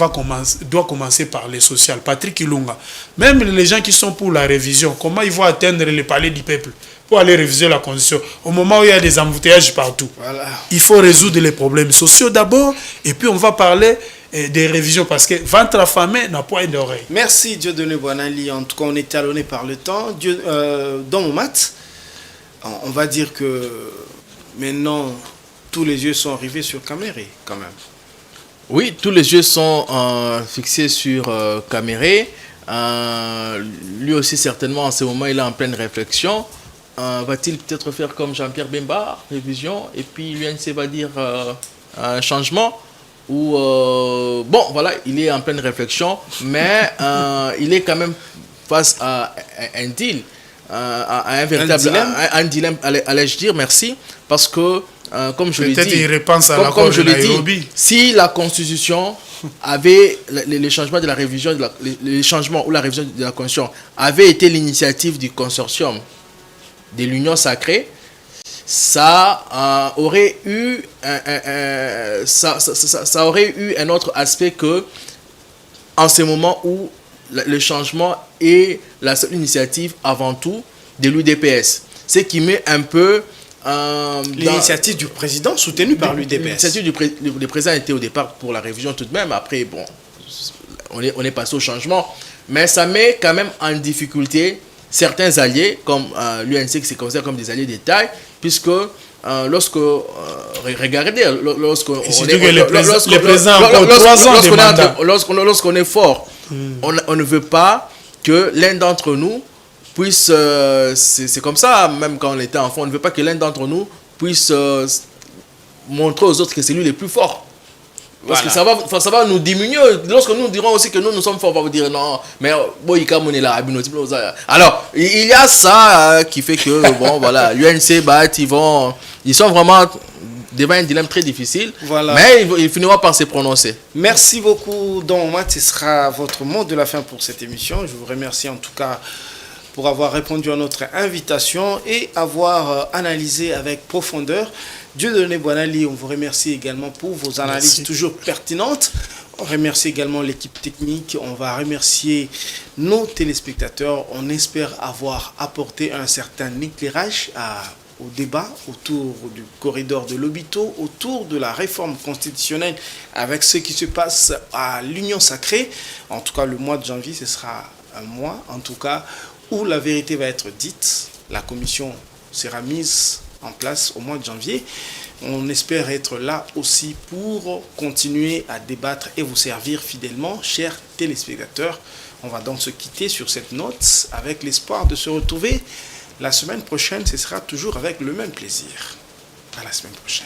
doit commencer par les sociales. Patrick Ilunga, même les gens qui sont pour la révision, comment ils vont atteindre le palais du peuple pour aller réviser la constitution au moment où il y a des embouteillages partout? Voilà. Il faut résoudre les problèmes sociaux d'abord et puis on va parler des révisions parce que ventre affamé n'a point d'oreille. Merci Dieudonné Boanali. En tout cas, on est talonné par le temps. Dans mon mat, on va dire que maintenant tous les yeux sont arrivés sur Caméré quand même. Oui, tous les yeux sont fixés sur Caméré. Lui aussi, certainement, en ce moment, il est en pleine réflexion. Va-t-il peut-être faire comme Jean-Pierre Bemba, révision, et puis l'UNC va dire un changement ou bon, voilà, il est en pleine réflexion, mais il est quand même face à un deal, à un véritable dilemme, allais-je dire, merci, parce que comme je l'ai dit, si la Constitution avait les changements de la révision, les changements ou la révision de la Constitution avait été l'initiative du consortium de l'Union sacrée, ça aurait eu ça aurait eu un autre aspect que en ce moment où le changement est la seule initiative avant tout de l'UDPS. Ce qui met un peu... l'initiative du président soutenue par l'UDPS. L'initiative du président était au départ pour la révision tout de même. Après, bon, on est passé au changement. Mais ça met quand même en difficulté certains alliés, comme l'UNC qui se considère comme des alliés de taille, puisque lorsqu'on est fort, on ne veut pas que l'un d'entre nous puisse, c'est comme ça, même quand on était enfant, on ne veut pas que l'un d'entre nous puisse montrer aux autres que c'est lui le plus fort. Parce que ça va nous diminuer. Lorsque nous dirons aussi que nous sommes forts, on va vous dire non, mais alors, il y a ça qui fait que, bon, voilà, l'UNC, ils sont vraiment devant un dilemme très difficile, mais il finira par se prononcer. Merci beaucoup, Don Omar. Ce sera votre mot de la fin pour cette émission. Je vous remercie en tout cas pour avoir répondu à notre invitation et avoir analysé avec profondeur. Dieudonné Boanali, on vous remercie également pour vos analyses toujours pertinentes. On remercie également l'équipe technique. On va remercier nos téléspectateurs. On espère avoir apporté un certain éclairage au débat autour du corridor de Lobito, autour de la réforme constitutionnelle avec ce qui se passe à l'Union Sacrée. En tout cas, le mois de janvier, ce sera un mois, en tout cas, où la vérité va être dite. La commission sera mise en place au mois de janvier. On espère être là aussi pour continuer à débattre et vous servir fidèlement, chers téléspectateurs. On va donc se quitter sur cette note avec l'espoir de se retrouver la semaine prochaine. Ce sera toujours avec le même plaisir. À la semaine prochaine.